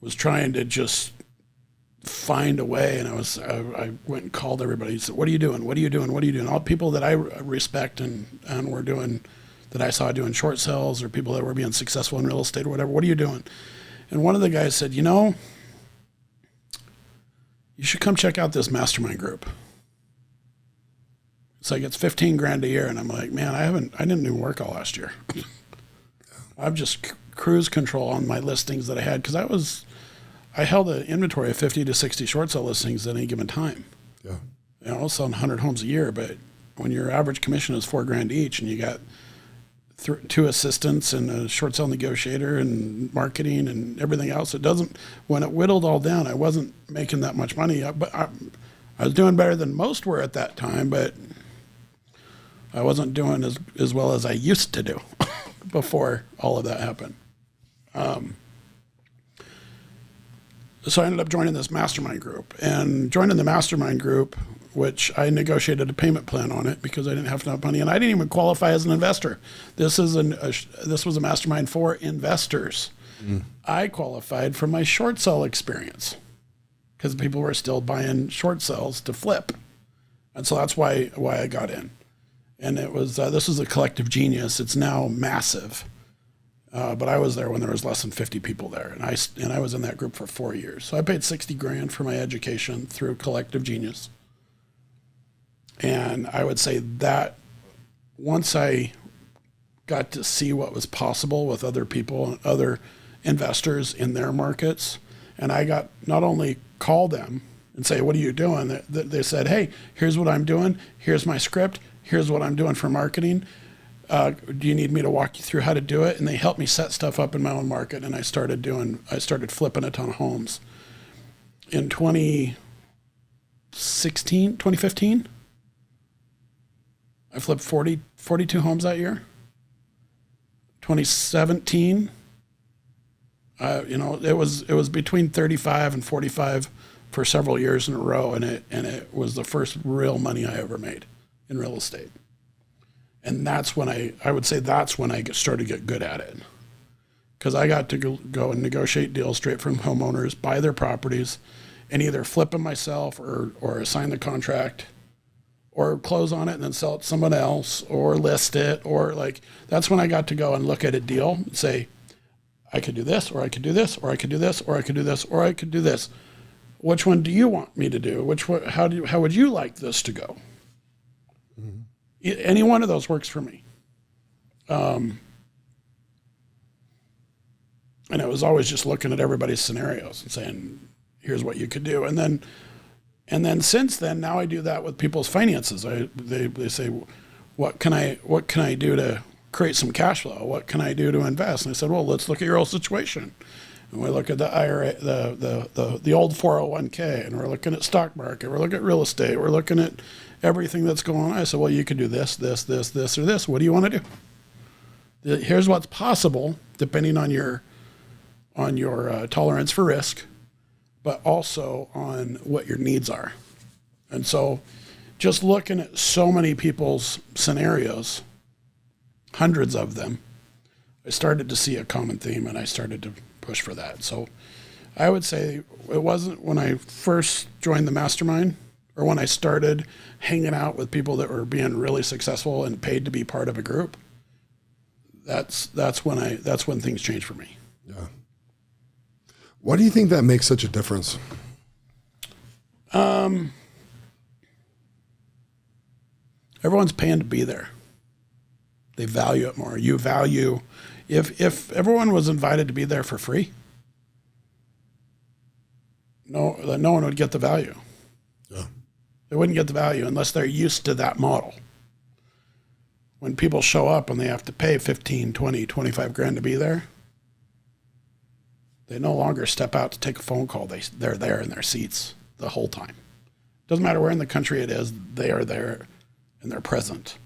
was trying to just find a way, and I went and called everybody. Said, "What are you doing? What are you doing? What are you doing?" All people that I respect and were doing, that I saw doing short sales, or people that were being successful in real estate or whatever. What are you doing? And one of the guys said, "You know, you should come check out this mastermind group. It's like it's $15,000 a year." And I'm like, "Man, I didn't even work all last year. I've just cruise control on my listings that I had, because I held an inventory of 50 to 60 short sale listings at any given time. Yeah. You know, I'll sell 100 homes a year, but when your average commission is $4,000 each, and you got 2 assistants and a short sale negotiator and marketing and everything else, when it whittled all down, I wasn't making that much money. But I was doing better than most were at that time, but I wasn't doing as well as I used to do before all of that happened. So I ended up joining this mastermind group, and joining the mastermind group, which I negotiated a payment plan on it because I didn't have enough money, and I didn't even qualify as an investor. This was a mastermind for investors. I qualified for my short sale experience because people were still buying short sales to flip, and so that's why I got in. And it was this was a collective genius. It's now massive. But I was there when there was less than 50 people there, and I was in that group for 4 years. So I paid $60,000 for my education through Collective Genius. And I would say that once I got to see what was possible with other people and other investors in their markets, and I got not only call them and say, "What are you doing?" They said, "Hey, here's what I'm doing. Here's my script. Here's what I'm doing for marketing. Do you need me to walk you through how to do it?" And they helped me set stuff up in my own market, and I started flipping a ton of homes. In 2015, I flipped 42 homes that year. 2017, it was between 35 and 45 for several years in a row, and it was the first real money I ever made in real estate. And that's when I would say that's when I started to get good at it, because I got to go and negotiate deals straight from homeowners, buy their properties, and either flip them myself or assign the contract, or close on it and then sell it to someone else, or list it, or that's when I got to go and look at a deal and say, I could do this, or I could do this, or I could do this, or I could do this, or I could do this. Which one do you want me to do? How would you like this to go? Mm-hmm. Any one of those works for me. And it was always just looking at everybody's scenarios and saying, here's what you could do. And then since then, now I do that with people's finances. They say, what can I do to create some cash flow? What can I do to invest? And I said, well, let's look at your whole situation. And we look at the IRA, the old 401k, and we're looking at stock market. We're looking at real estate. We're looking at everything that's going on. I said, well, you could do this, this, this, this, or this. What do you want to do? Here's what's possible, depending on your tolerance for risk, but also on what your needs are. And so just looking at so many people's scenarios, hundreds of them, I started to see a common theme, and I started to push for that. So I would say it wasn't when I first joined the mastermind or when I started hanging out with people that were being really successful and paid to be part of a group. That's when things changed for me. Yeah. Why do you think that makes such a difference? Everyone's paying to be there. They value it more. You value, if everyone was invited to be there for free, no one would get the value. Yeah. They wouldn't get the value unless they're used to that model. When people show up and they have to pay 15, 20, 25 grand to be there, they no longer step out to take a phone call. They're there in their seats the whole time. Doesn't matter where in the country it is, they are there and they're present.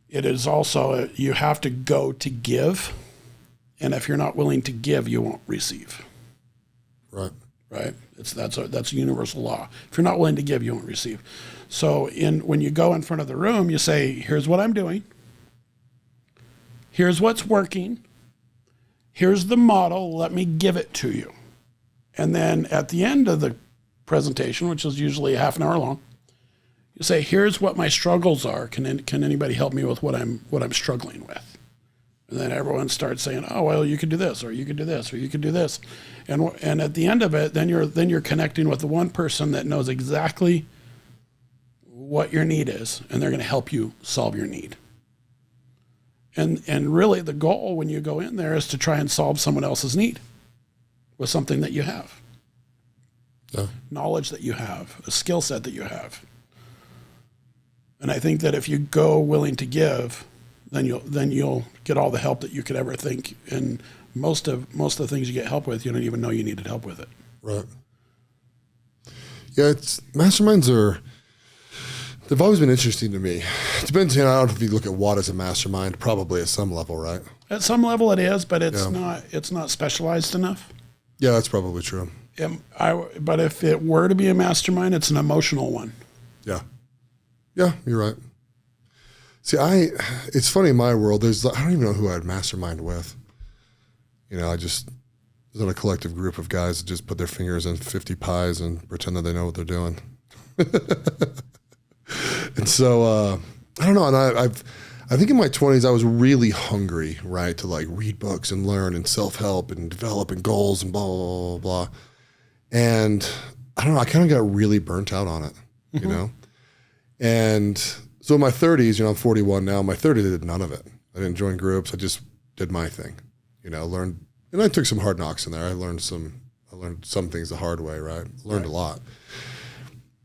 It is also, you have to go to give, and if you're not willing to give, you won't receive. Right. Right? That's a universal law. If you're not willing to give, you won't receive. So when you go in front of the room, you say, here's what I'm doing. Here's what's working. Here's the model. Let me give it to you. And then at the end of the presentation, which is usually half an hour long, you say, here's what my struggles are. Can anybody help me with what I'm struggling with? And then everyone starts saying, oh, well, you could do this, or you could do this, or you could do this. And at the end of it, then you're connecting with the one person that knows exactly what your need is, and they're going to help you solve your need. And really the goal when you go in there is to try and solve someone else's need with something that you have. Yeah. Knowledge that you have, a skill set that you have. And I think that if you go willing to give, then you'll get all the help that you could ever think. And most of the things you get help with, you don't even know you needed help with it. Right. Yeah, masterminds they've always been interesting to me. It depends, I don't know if you look at what as a mastermind, probably at some level, right? At some level it is, but it's not specialized enough. Yeah, that's probably true. But if it were to be a mastermind, it's an emotional one. Yeah. Yeah, you're right. See, it's funny in my world, I don't even know who I'd mastermind with. I just was in a collective group of guys that just put their fingers in 50 pies and pretend that they know what they're doing. And so, I don't know. And I think in my 20s, I was really hungry, right, to like read books and learn and self-help and develop and goals and blah, blah, blah, blah, blah. And I don't know, I kind of got really burnt out on it, And so in my 30s, I'm 41 now, in my 30s, I did none of it. I didn't join groups. I just did my thing, learned, and I took some hard knocks in there. I learned some things the hard way, right? Learned a lot.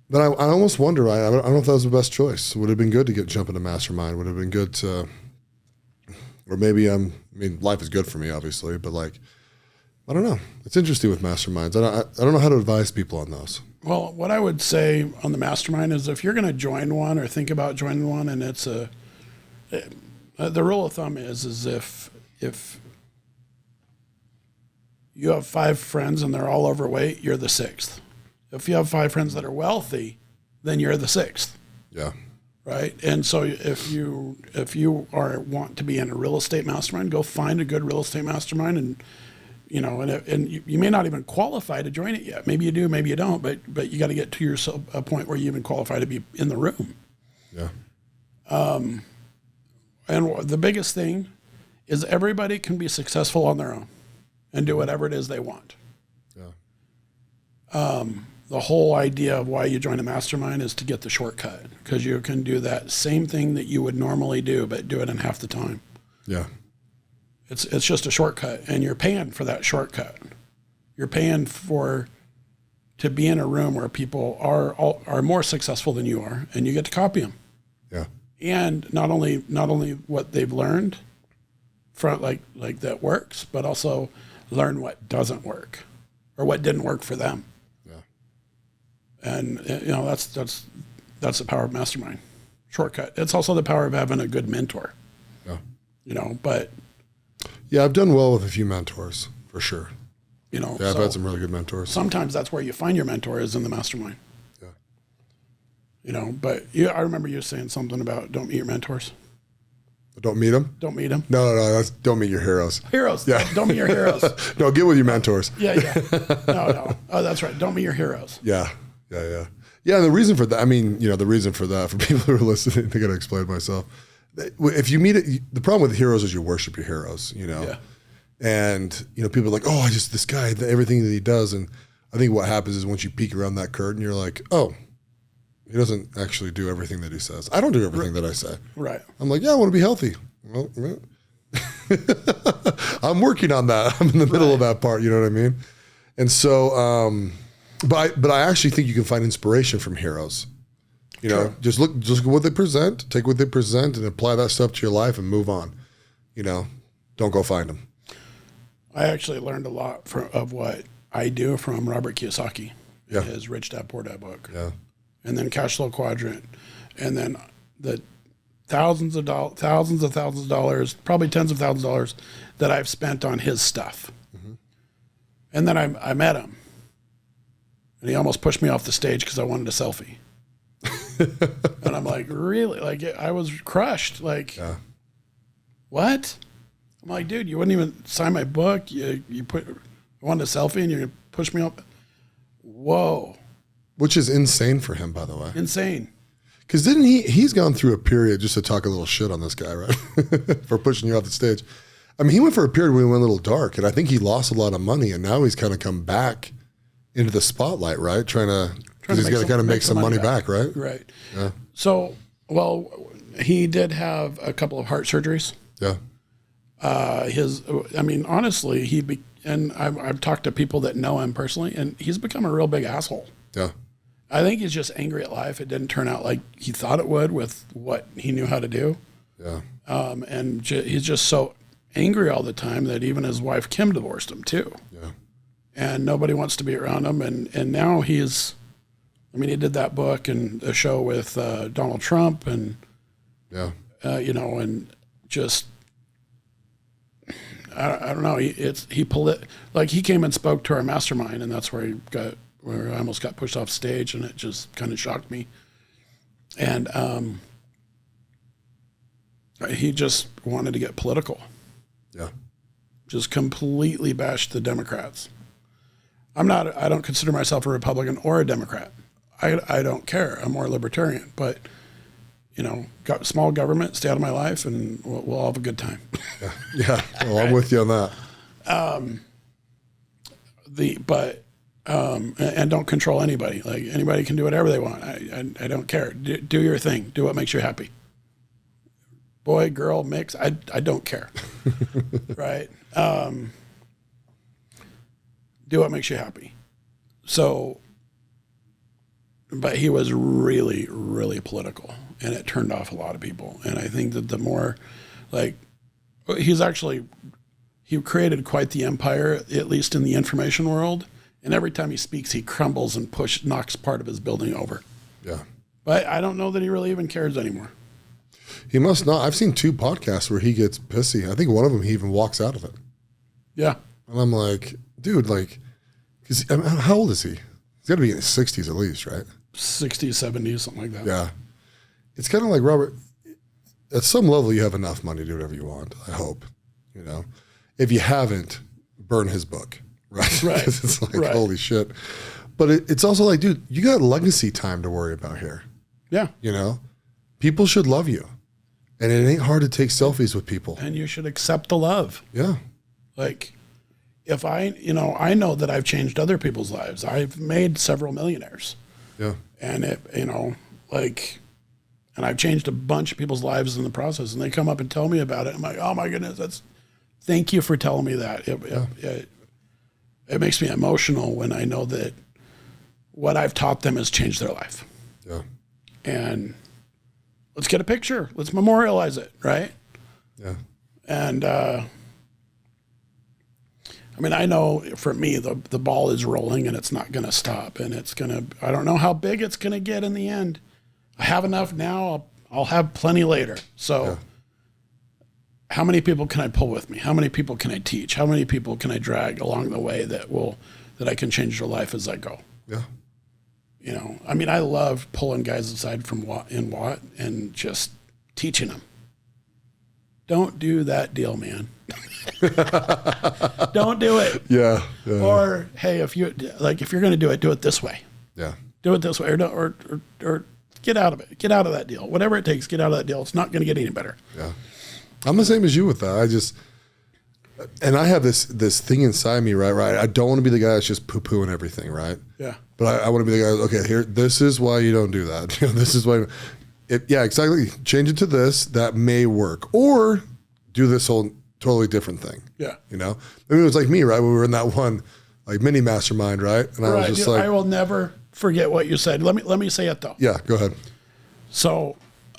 But I almost wonder, I don't know if that was the best choice. Would it have been good to jump into mastermind? Would it have been good to, or maybe, life is good for me, obviously, but I don't know. It's interesting with masterminds. I don't know how to advise people on those. Well, what I would say on the mastermind is if you're going to join one or think about joining one, and it's the rule of thumb is if you have 5 friends and they're all overweight, you're the 6th. If you have 5 friends that are wealthy, then you're the 6th. Yeah. Right. And so if you want to be in a real estate mastermind, go find a good real estate mastermind, and you may not even qualify to join it yet. Maybe you do, maybe you don't, but you got to get to yourself a point where you even qualify to be in the room. Yeah. And the biggest thing is everybody can be successful on their own and do whatever it is they want. Yeah. The whole idea of why you join a mastermind is to get the shortcut, because you can do that same thing that you would normally do, but do it in half the time. Yeah. It's just a shortcut, and you're paying for that shortcut. You're paying to be in a room where people are more successful than you are, and you get to copy them. Yeah. And not only what they've learned from like that works, but also learn what doesn't work or what didn't work for them. Yeah. And that's the power of mastermind. Shortcut. It's also the power of having a good mentor. Yeah. But yeah, I've done well with a few mentors for sure. Yeah, I've had some really good mentors. Sometimes that's where you find your mentor is in the mastermind. Yeah. But I remember you saying something about don't meet your mentors. Don't meet them? Don't meet them. No. That's don't meet your heroes. Heroes. Yeah. Don't meet your heroes. No, get with your mentors. Yeah. No. Oh, that's right. Don't meet your heroes. Yeah. Yeah, the reason for that, the reason for that, for people who are listening, I got to explain myself. If you meet it, the problem with heroes is you worship your heroes, Yeah. And, people are like, oh, this guy, everything that he does. And I think what happens is once you peek around that curtain, you're like, oh, he doesn't actually do everything that he says. I don't do everything that I say. Right. I'm like, yeah, I want to be healthy. Well, yeah. I'm working on that. I'm in the middle of that part. You know what I mean? And so, but I actually think you can find inspiration from heroes. You know, just look at what they present, take what they present, and apply that stuff to your life and move on. You know, don't go find them. I actually learned a lot of what I do from Robert Kiyosaki, his Rich Dad Poor Dad book, and then Cash Flow Quadrant, and then the thousands of dollars, probably tens of thousands of dollars that I've spent on his stuff. Mm-hmm. And then I met him, and he almost pushed me off the stage because I wanted a selfie. And I'm like, really? Like, I was crushed. Like, what? I'm like, dude, you wouldn't even sign my book. You wanted a selfie and you're going to push me up. Whoa. Which is insane for him, by the way. Insane. Because didn't he's gone through a period, just to talk a little shit on this guy, right? For pushing you off the stage. I mean, he went for a period where he went a little dark, and I think he lost a lot of money, and now he's kind of come back into the spotlight, right? Because he's got to kind of make some money back, right? Right. Yeah. So, well, he did have a couple of heart surgeries. Yeah. Honestly, I've talked to people that know him personally, and he's become a real big asshole. Yeah. I think he's just angry at life. It didn't turn out like he thought it would with what he knew how to do. Yeah. He's just so angry all the time that even his wife Kim divorced him too. Yeah. And nobody wants to be around him. And now he did that book and a show with Donald Trump and, and just, I don't know. He came and spoke to our mastermind, and that's where I almost got pushed off stage, and it just kind of shocked me. And he just wanted to get political. Yeah. Just completely bashed the Democrats. I don't consider myself a Republican or a Democrat. I don't care. I'm more libertarian, but got small government, stay out of my life, and we'll all have a good time. Yeah. Well, I'm with you on that. And don't control anybody. Like, anybody can do whatever they want. I don't care. Do your thing. Do what makes you happy. Boy, girl, mix. I don't care. Right? Do what makes you happy. So, but he was really, really political, and it turned off a lot of people. And I think that the more, he created quite the empire, at least in the information world. And every time he speaks, he crumbles and knocks part of his building over. Yeah. But I don't know that he really even cares anymore. He must not. I've seen 2 podcasts where he gets pissy. I think one of them, he even walks out of it. Yeah. And I'm like, dude, how old is he? He's got to be in his 60s at least, right? 60s, 70s, something like that. Yeah. It's kind of like, Robert, at some level, you have enough money to do whatever you want, I hope. If you haven't, burn his book. Right. Because it's like, holy shit. But it's also like, dude, you got legacy time to worry about here. Yeah. People should love you. And it ain't hard to take selfies with people. And you should accept the love. Yeah. Like, if I know that I've changed other people's lives. I've made several millionaires. Yeah. And and I've changed a bunch of people's lives in the process, and they come up and tell me about it. I'm like, oh my goodness, thank you for telling me that. It makes me emotional when I know that what I've taught them has changed their life. Yeah. And let's get a picture. Let's memorialize it, right? Yeah. And I know for me, the ball is rolling and it's not going to stop. And I don't know how big it's going to get in the end. I have enough now. I'll have plenty later. So how many people can I pull with me? How many people can I teach? How many people can I drag along the way that I can change their life as I go? Yeah. I love pulling guys aside from Watt and just teaching them. Don't do that deal, man. Don't do it. Yeah. Or, hey, if you're going to do it this way. Yeah. Do it this way, or get out of it. Get out of that deal. Whatever it takes, get out of that deal. It's not going to get any better. Yeah. I'm the same as you with that. And I have this thing inside me, right? I don't want to be the guy that's just poo-pooing everything, right? Yeah. But I want to be the guy, okay, here, this is why you don't do that. This is why, yeah, exactly. Change it to this, that may work. Or do this whole totally different thing. Yeah. I mean, it was like me, right? When we were in that one, like mini mastermind, right? And I was just I will never forget what you said. Let me say it though. Yeah, go ahead. So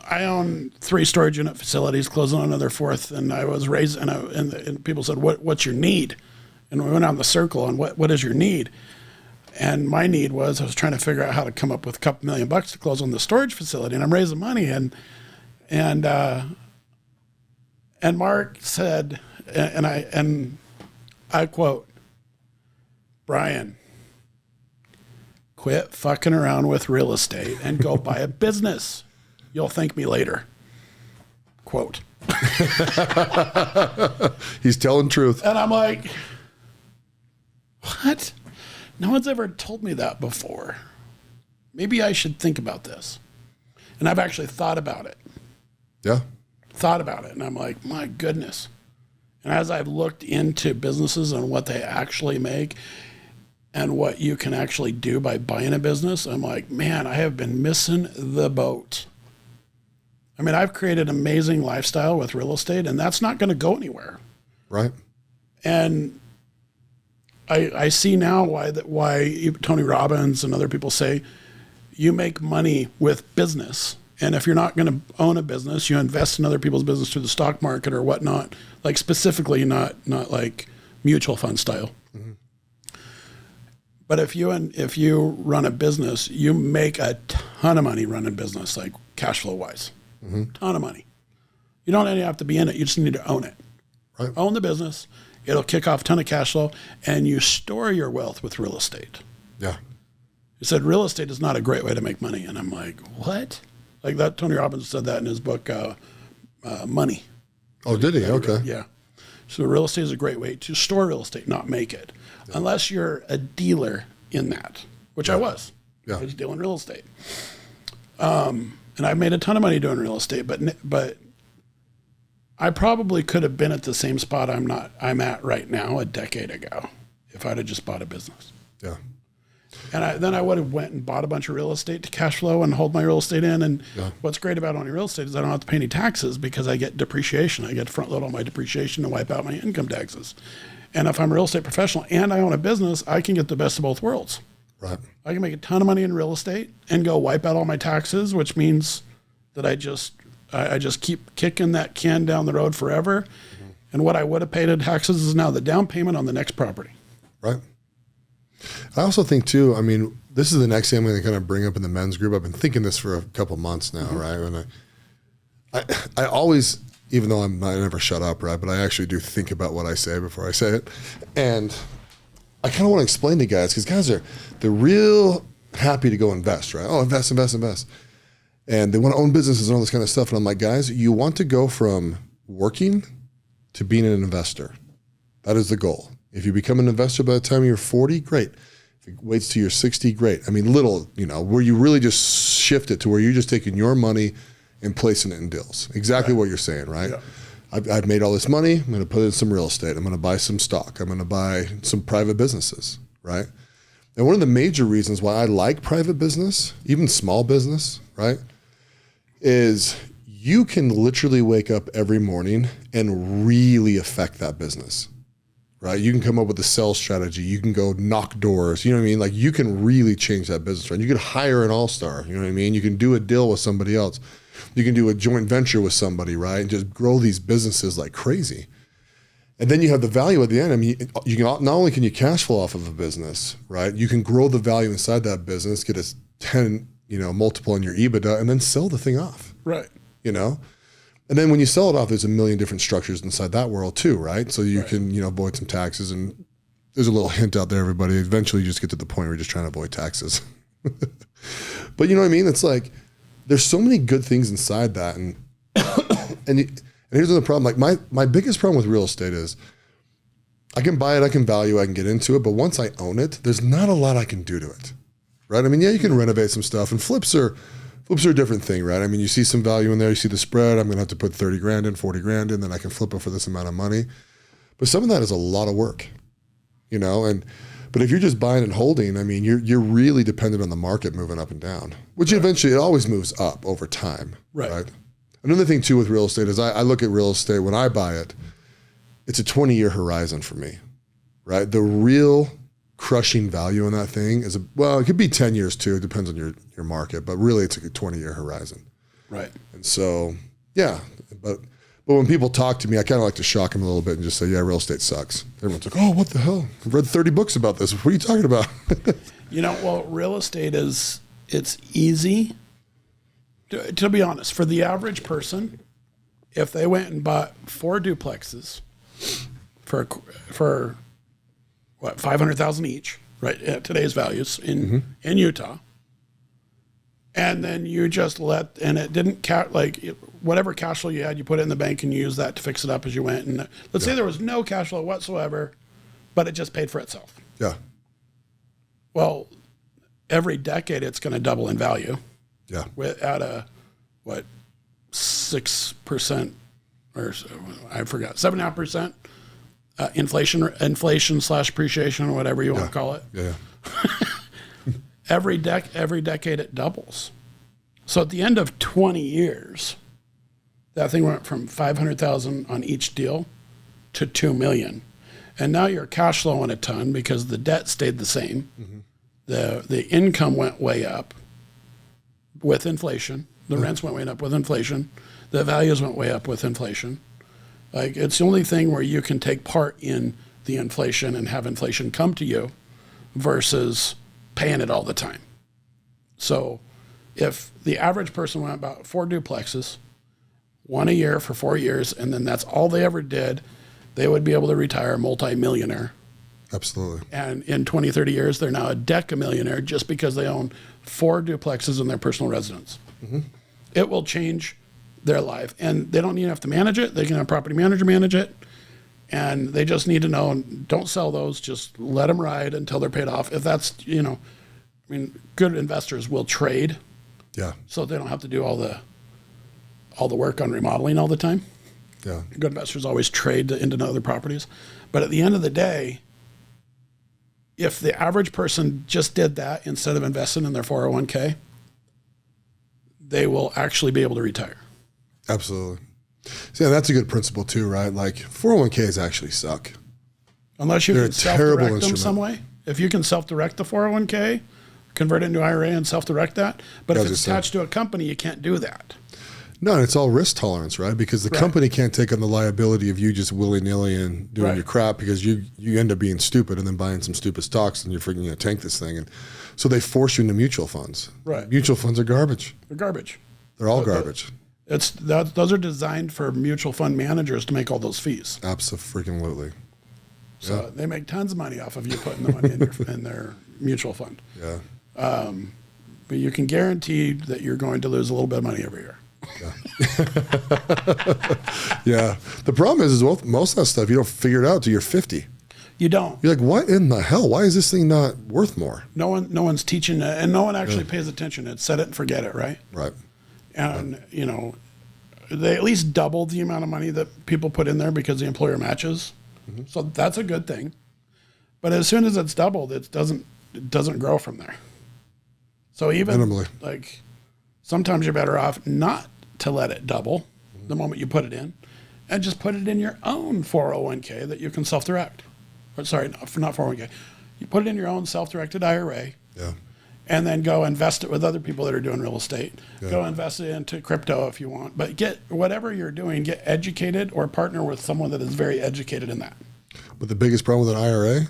I own 3 storage unit facilities, closing on another 4th, and I was raised, and people said, "What's your need?" And we went on the circle on what is your need, and my need was I was trying to figure out how to come up with a couple $1 million to close on the storage facility, and I'm raising money, and Mark said, and I quote, "Brian, quit fucking around with real estate and go buy a business. You'll thank me later." Quote. He's telling truth. And I'm like, what? No one's ever told me that before. Maybe I should think about this. And I've actually thought about it. Yeah. And I'm like, my goodness. And as I've looked into businesses and what they actually make and what you can actually do by buying a business, I'm like, man, I have been missing the boat. I mean, I've created an amazing lifestyle with real estate, and that's not going to go anywhere. Right. And I see now why Tony Robbins and other people say you make money with business. And if you're not going to own a business, you invest in other people's business through the stock market or whatnot, like specifically not like mutual fund style. Mm-hmm. But if you run a business, you make a ton of money running business, like cash flow wise. Mm-hmm. Ton of money. You don't even have to be in it. You just need to own it. Right. Own the business. It'll kick off a ton of cash flow, and you store your wealth with real estate. Yeah. He said real estate is not a great way to make money. And I'm like, what? Like that, Tony Robbins said that in his book, Money. Oh, did he? Okay. Yeah. So real estate is a great way to store real estate, not make it. Yeah. Unless you're a dealer in that, which I was. Yeah. I was dealing real estate. And I made a ton of money doing real estate, but I probably could have been at the same spot I'm at right now a decade ago if I'd have just bought a business. Yeah. And then I would have went and bought a bunch of real estate to cash flow and hold my real estate in. And what's great about owning real estate is I don't have to pay any taxes because I get depreciation. I get to front load all my depreciation and wipe out my income taxes. And if I'm a real estate professional and I own a business, I can get the best of both worlds. Right. I can make a ton of money in real estate and go wipe out all my taxes, which means that I just keep kicking that can down the road forever. Mm-hmm. And what I would have paid in taxes is now the down payment on the next property. Right. I also think too, I mean, this is the next thing I'm going to kind of bring up in the men's group. I've been thinking this for a couple months now, mm-hmm. right? And I always, even though I never shut up, right? But I actually do think about what I say before I say it. And I kind of want to explain to guys, because guys they're real happy to go invest, right? Oh, invest. And they want to own businesses and all this kind of stuff. And I'm like, guys, you want to go from working to being an investor. That is the goal. If you become an investor by the time you're 40, great. If it waits till you're 60, great. I mean, where you really just shift it to where you're just taking your money and placing it in deals. Exactly what you're saying, right? Yeah. I've made all this money. I'm going to put it in some real estate. I'm going to buy some stock. I'm going to buy some private businesses, right? And one of the major reasons why I like private business, even small business, right, is you can literally wake up every morning and really affect that business, right? You can come up with a sales strategy. You can go knock doors. You know what I mean? Like you can really change that business, right? You could hire an all-star. You know what I mean? You can do a deal with somebody else. You can do a joint venture with somebody, right? And just grow these businesses like crazy. And then you have the value at the end. I mean, you can not only can you cash flow off of a business, right? You can grow the value inside that business, get a 10, multiple in your EBITDA, and then sell the thing off. Right. And then when you sell it off, there's a million different structures inside that world too, right? So you can, avoid some taxes. And there's a little hint out there, everybody. Eventually you just get to the point where you're just trying to avoid taxes. But you know what I mean? It's like, there's so many good things inside that. And here's the problem. Like my biggest problem with real estate is I can buy it, I can value, I can get into it. But once I own it, there's not a lot I can do to it, right? I mean, yeah, you can renovate some stuff, and flips are a different thing, right? I mean, you see some value in there, you see the spread. I'm going to have to put 30 grand in, 40 grand in, then I can flip it for this amount of money. But some of that is a lot of work, you know, but if you're just buying and holding, I mean, you're really dependent on the market moving up and down, which eventually it always moves up over time. Right. Another thing too with real estate is I look at real estate when I buy it, it's a 20-year horizon for me, right? The real crushing value in that thing is, it could be 10 years too. It depends on your market, but really it's a 20-year horizon. Right. And so, yeah, but when people talk to me, I kind of like to shock them a little bit and just say, yeah, real estate sucks. Everyone's like, oh, what the hell? I've read 30 books about this. What are you talking about? Real estate it's easy. To be honest, for the average person, if they went and bought 4 duplexes for what, $500,000 each, right, at today's values in Utah, and then you just and it didn't whatever cash flow you had, you put it in the bank and you use that to fix it up as you went. And let's say there was no cash flow whatsoever, but it just paid for itself. Yeah. Well, every decade it's going to double in value. Yeah. At a 6% or I forgot 7.5% inflation / appreciation or whatever you want to call it. Yeah. Every decade it doubles. So at the end of 20 years, that thing went from $500,000 on each deal to $2 million, and now you're cash flowing a ton because the debt stayed the same. The income went way up with inflation. The rents went way up with inflation. The values went way up with inflation. Like, it's the only thing where you can take part in the inflation and have inflation come to you versus paying it all the time. So if the average person went about 4 duplexes, 1 a year for 4 years, and then that's all they ever did, they would be able to retire a multi-millionaire. Absolutely. And in 20, 30 years, they're now a decamillionaire just because they own 4 duplexes in their personal residence. It will change their life. And they don't even have to manage it. They can have a property manager manage it. And they just need to know, don't sell those. Just let them ride until they're paid off. If that's, good investors will trade. Yeah. So they don't have to do all the work on remodeling all the time. Yeah. Good investors always trade into other properties. But at the end of the day, if the average person just did that instead of investing in their 401k, they will actually be able to retire. Absolutely. So yeah, that's a good principle too, right? Like 401ks actually suck. Unless you can self-direct them some way. If you can self-direct the 401k, convert it into IRA and self-direct that. But if it's attached to a company, you can't do that. No, and it's all risk tolerance, right? Because the company can't take on the liability of you just willy-nilly and doing your crap because you end up being stupid and then buying some stupid stocks and you're freaking tank this thing. And so they force you into mutual funds. Right. Mutual funds are garbage. They're garbage. They're all garbage. Those are designed for mutual fund managers to make all those fees. Absolutely. So they make tons of money off of you putting the money in their mutual fund. Yeah. But you can guarantee that you're going to lose a little bit of money every year. Yeah. Yeah. The problem is most of that stuff, you don't figure it out till you're 50. You don't. You're like, what in the hell? Why is this thing not worth more? No one's teaching it, and no one actually pays attention. It's set it and forget it, right? Right. And, they at least double the amount of money that people put in there because the employer matches. So that's a good thing. But as soon as it's doubled, it doesn't grow from there. So even minimally. Like sometimes you're better off not to let it double the moment you put it in and just put it in your own 401k that you can self-direct. Or sorry, not 401k. You put it in your own self-directed IRA. Yeah. And then go invest it with other people that are doing real estate. Yeah. Go invest it into crypto if you want. But get whatever you're doing, get educated or partner with someone that is very educated in that. But the biggest problem with an IRA,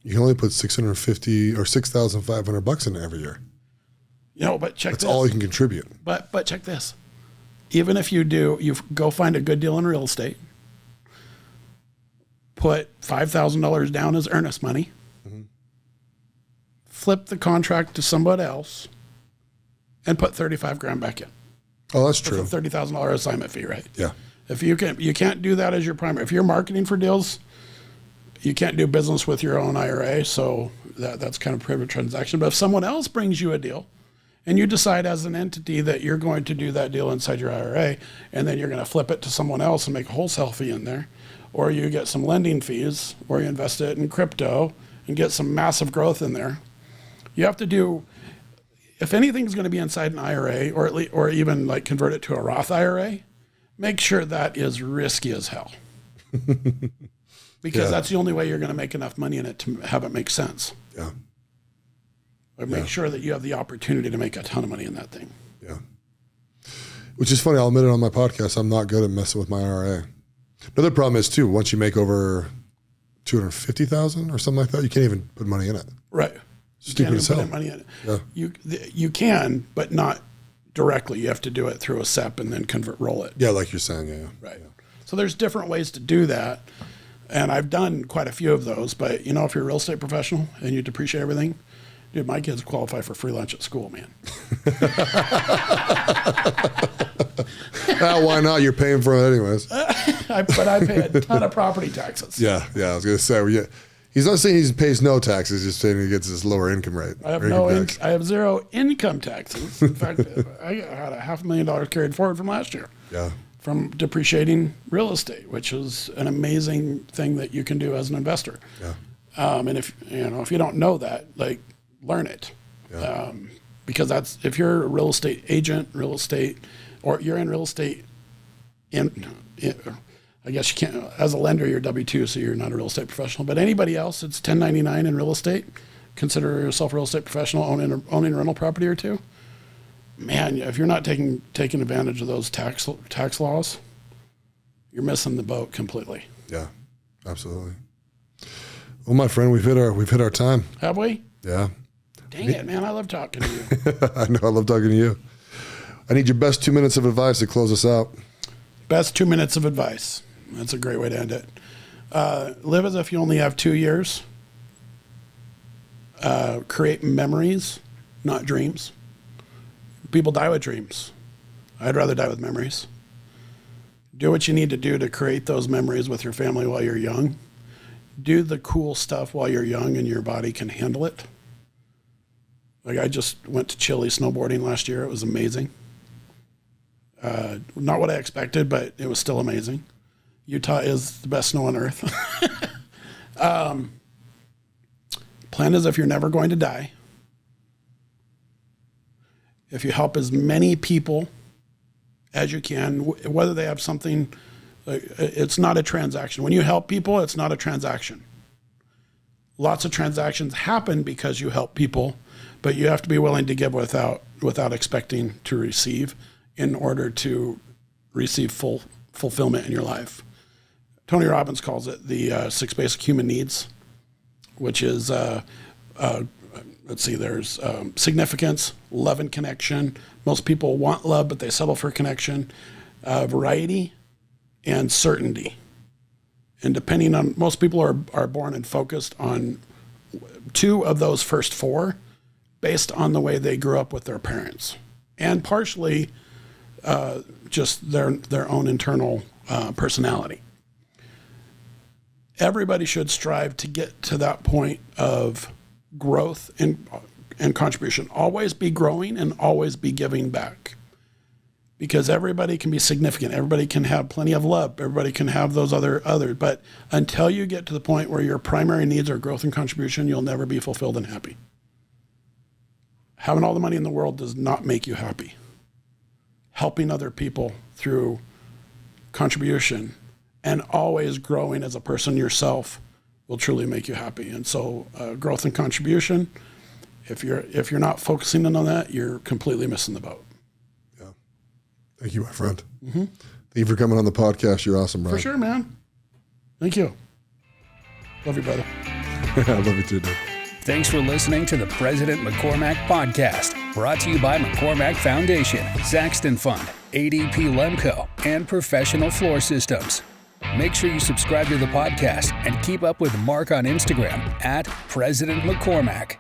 you can only put $650 or $6,500 in it every year. But check That's this. all you can contribute. But check this. Even if you go find a good deal in real estate, put $5,000 down as earnest money, flip the contract to somebody else, and put $35,000 back in. Oh, that's true. With a $30,000 assignment fee, right? Yeah. If you can't do that as your primary. If you're marketing for deals, you can't do business with your own IRA, so that's kind of a private transaction. But if someone else brings you a deal, and you decide as an entity that you're going to do that deal inside your IRA, and then you're going to flip it to someone else and make a wholesale fee in there, or you get some lending fees, or you invest it in crypto and get some massive growth in there. You have to do, if anything's going to be inside an IRA, or even like convert it to a Roth IRA, make sure that is risky as hell. Because that's the only way you're going to make enough money in it to have it make sense. Yeah. But make sure that you have the opportunity to make a ton of money in that thing. Yeah. Which is funny. I'll admit it on my podcast. I'm not good at messing with my IRA. Another problem is too, once you make over $250,000 or something like that, you can't even put money in it. Right. Stupid as hell. Put money in it. Yeah. You can, but not directly. You have to do it through a SEP and then roll it. Yeah, like you're saying. Yeah. Right. Yeah. So there's different ways to do that. And I've done quite a few of those. But, you know, if you're a real estate professional and you depreciate everything, dude, my kids qualify for free lunch at school, man. Why not? You're paying for it anyways. But I pay a ton of property taxes. Yeah. I was going to say, he's not saying he pays no taxes. He's just saying he gets this lower income rate. I have zero income taxes. In fact, I had $500,000 carried forward from last year. Yeah. From depreciating real estate, which is an amazing thing that you can do as an investor. Yeah. And if you don't know that, like, learn it. Yeah. Because that's, if you're a real estate agent, or you're in real estate, I guess you can't, as a lender, you're W-2, so you're not a real estate professional. But anybody else that's 1099 in real estate, consider yourself a real estate professional owning a rental property or two. Man, if you're not taking advantage of those tax laws, you're missing the boat completely. Yeah, absolutely. Well, my friend, we've hit our time. Have we? Yeah. Dang it, man! I love talking to you. I know. I love talking to you. I need your best 2 minutes of advice to close us out. Best 2 minutes of advice. That's a great way to end it. Live as if you only have 2 years. Create memories, not dreams. People die with dreams. I'd rather die with memories. Do what you need to do to create those memories with your family while you're young. Do the cool stuff while you're young and your body can handle it. Like, I just went to Chile snowboarding last year. It was amazing. Not what I expected, but it was still amazing. Utah is the best snow on earth. Plan as if you're never going to die. If you help as many people as you can, whether they have something, it's not a transaction. When you help people, it's not a transaction. Lots of transactions happen because you help people, but you have to be willing to give without expecting to receive in order to receive full fulfillment in your life. Tony Robbins calls it the 6 basic human needs, which is, there's significance, love and connection. Most people want love, but they settle for connection, variety, and certainty. And depending on, most people are born and focused on 2 of those first 4 based on the way they grew up with their parents, and partially just their own internal personality. Everybody should strive to get to that point of growth and contribution. Always be growing and always be giving back. Because everybody can be significant. Everybody can have plenty of love. Everybody can have those others. But until you get to the point where your primary needs are growth and contribution, you'll never be fulfilled and happy. Having all the money in the world does not make you happy. Helping other people through contribution and always growing as a person yourself will truly make you happy. And so growth and contribution, if you're not focusing in on that, you're completely missing the boat. Yeah. Thank you, my friend. Mm-hmm. Thank you for coming on the podcast. You're awesome, Brian. For sure, man. Thank you. Love you, brother. I love you too, dude. Thanks for listening to the President McCormack Podcast, brought to you by McCormack Foundation, Saxton Fund, ADP Lemco, and Professional Floor Systems. Make sure you subscribe to the podcast and keep up with Mark on Instagram @President McCormack.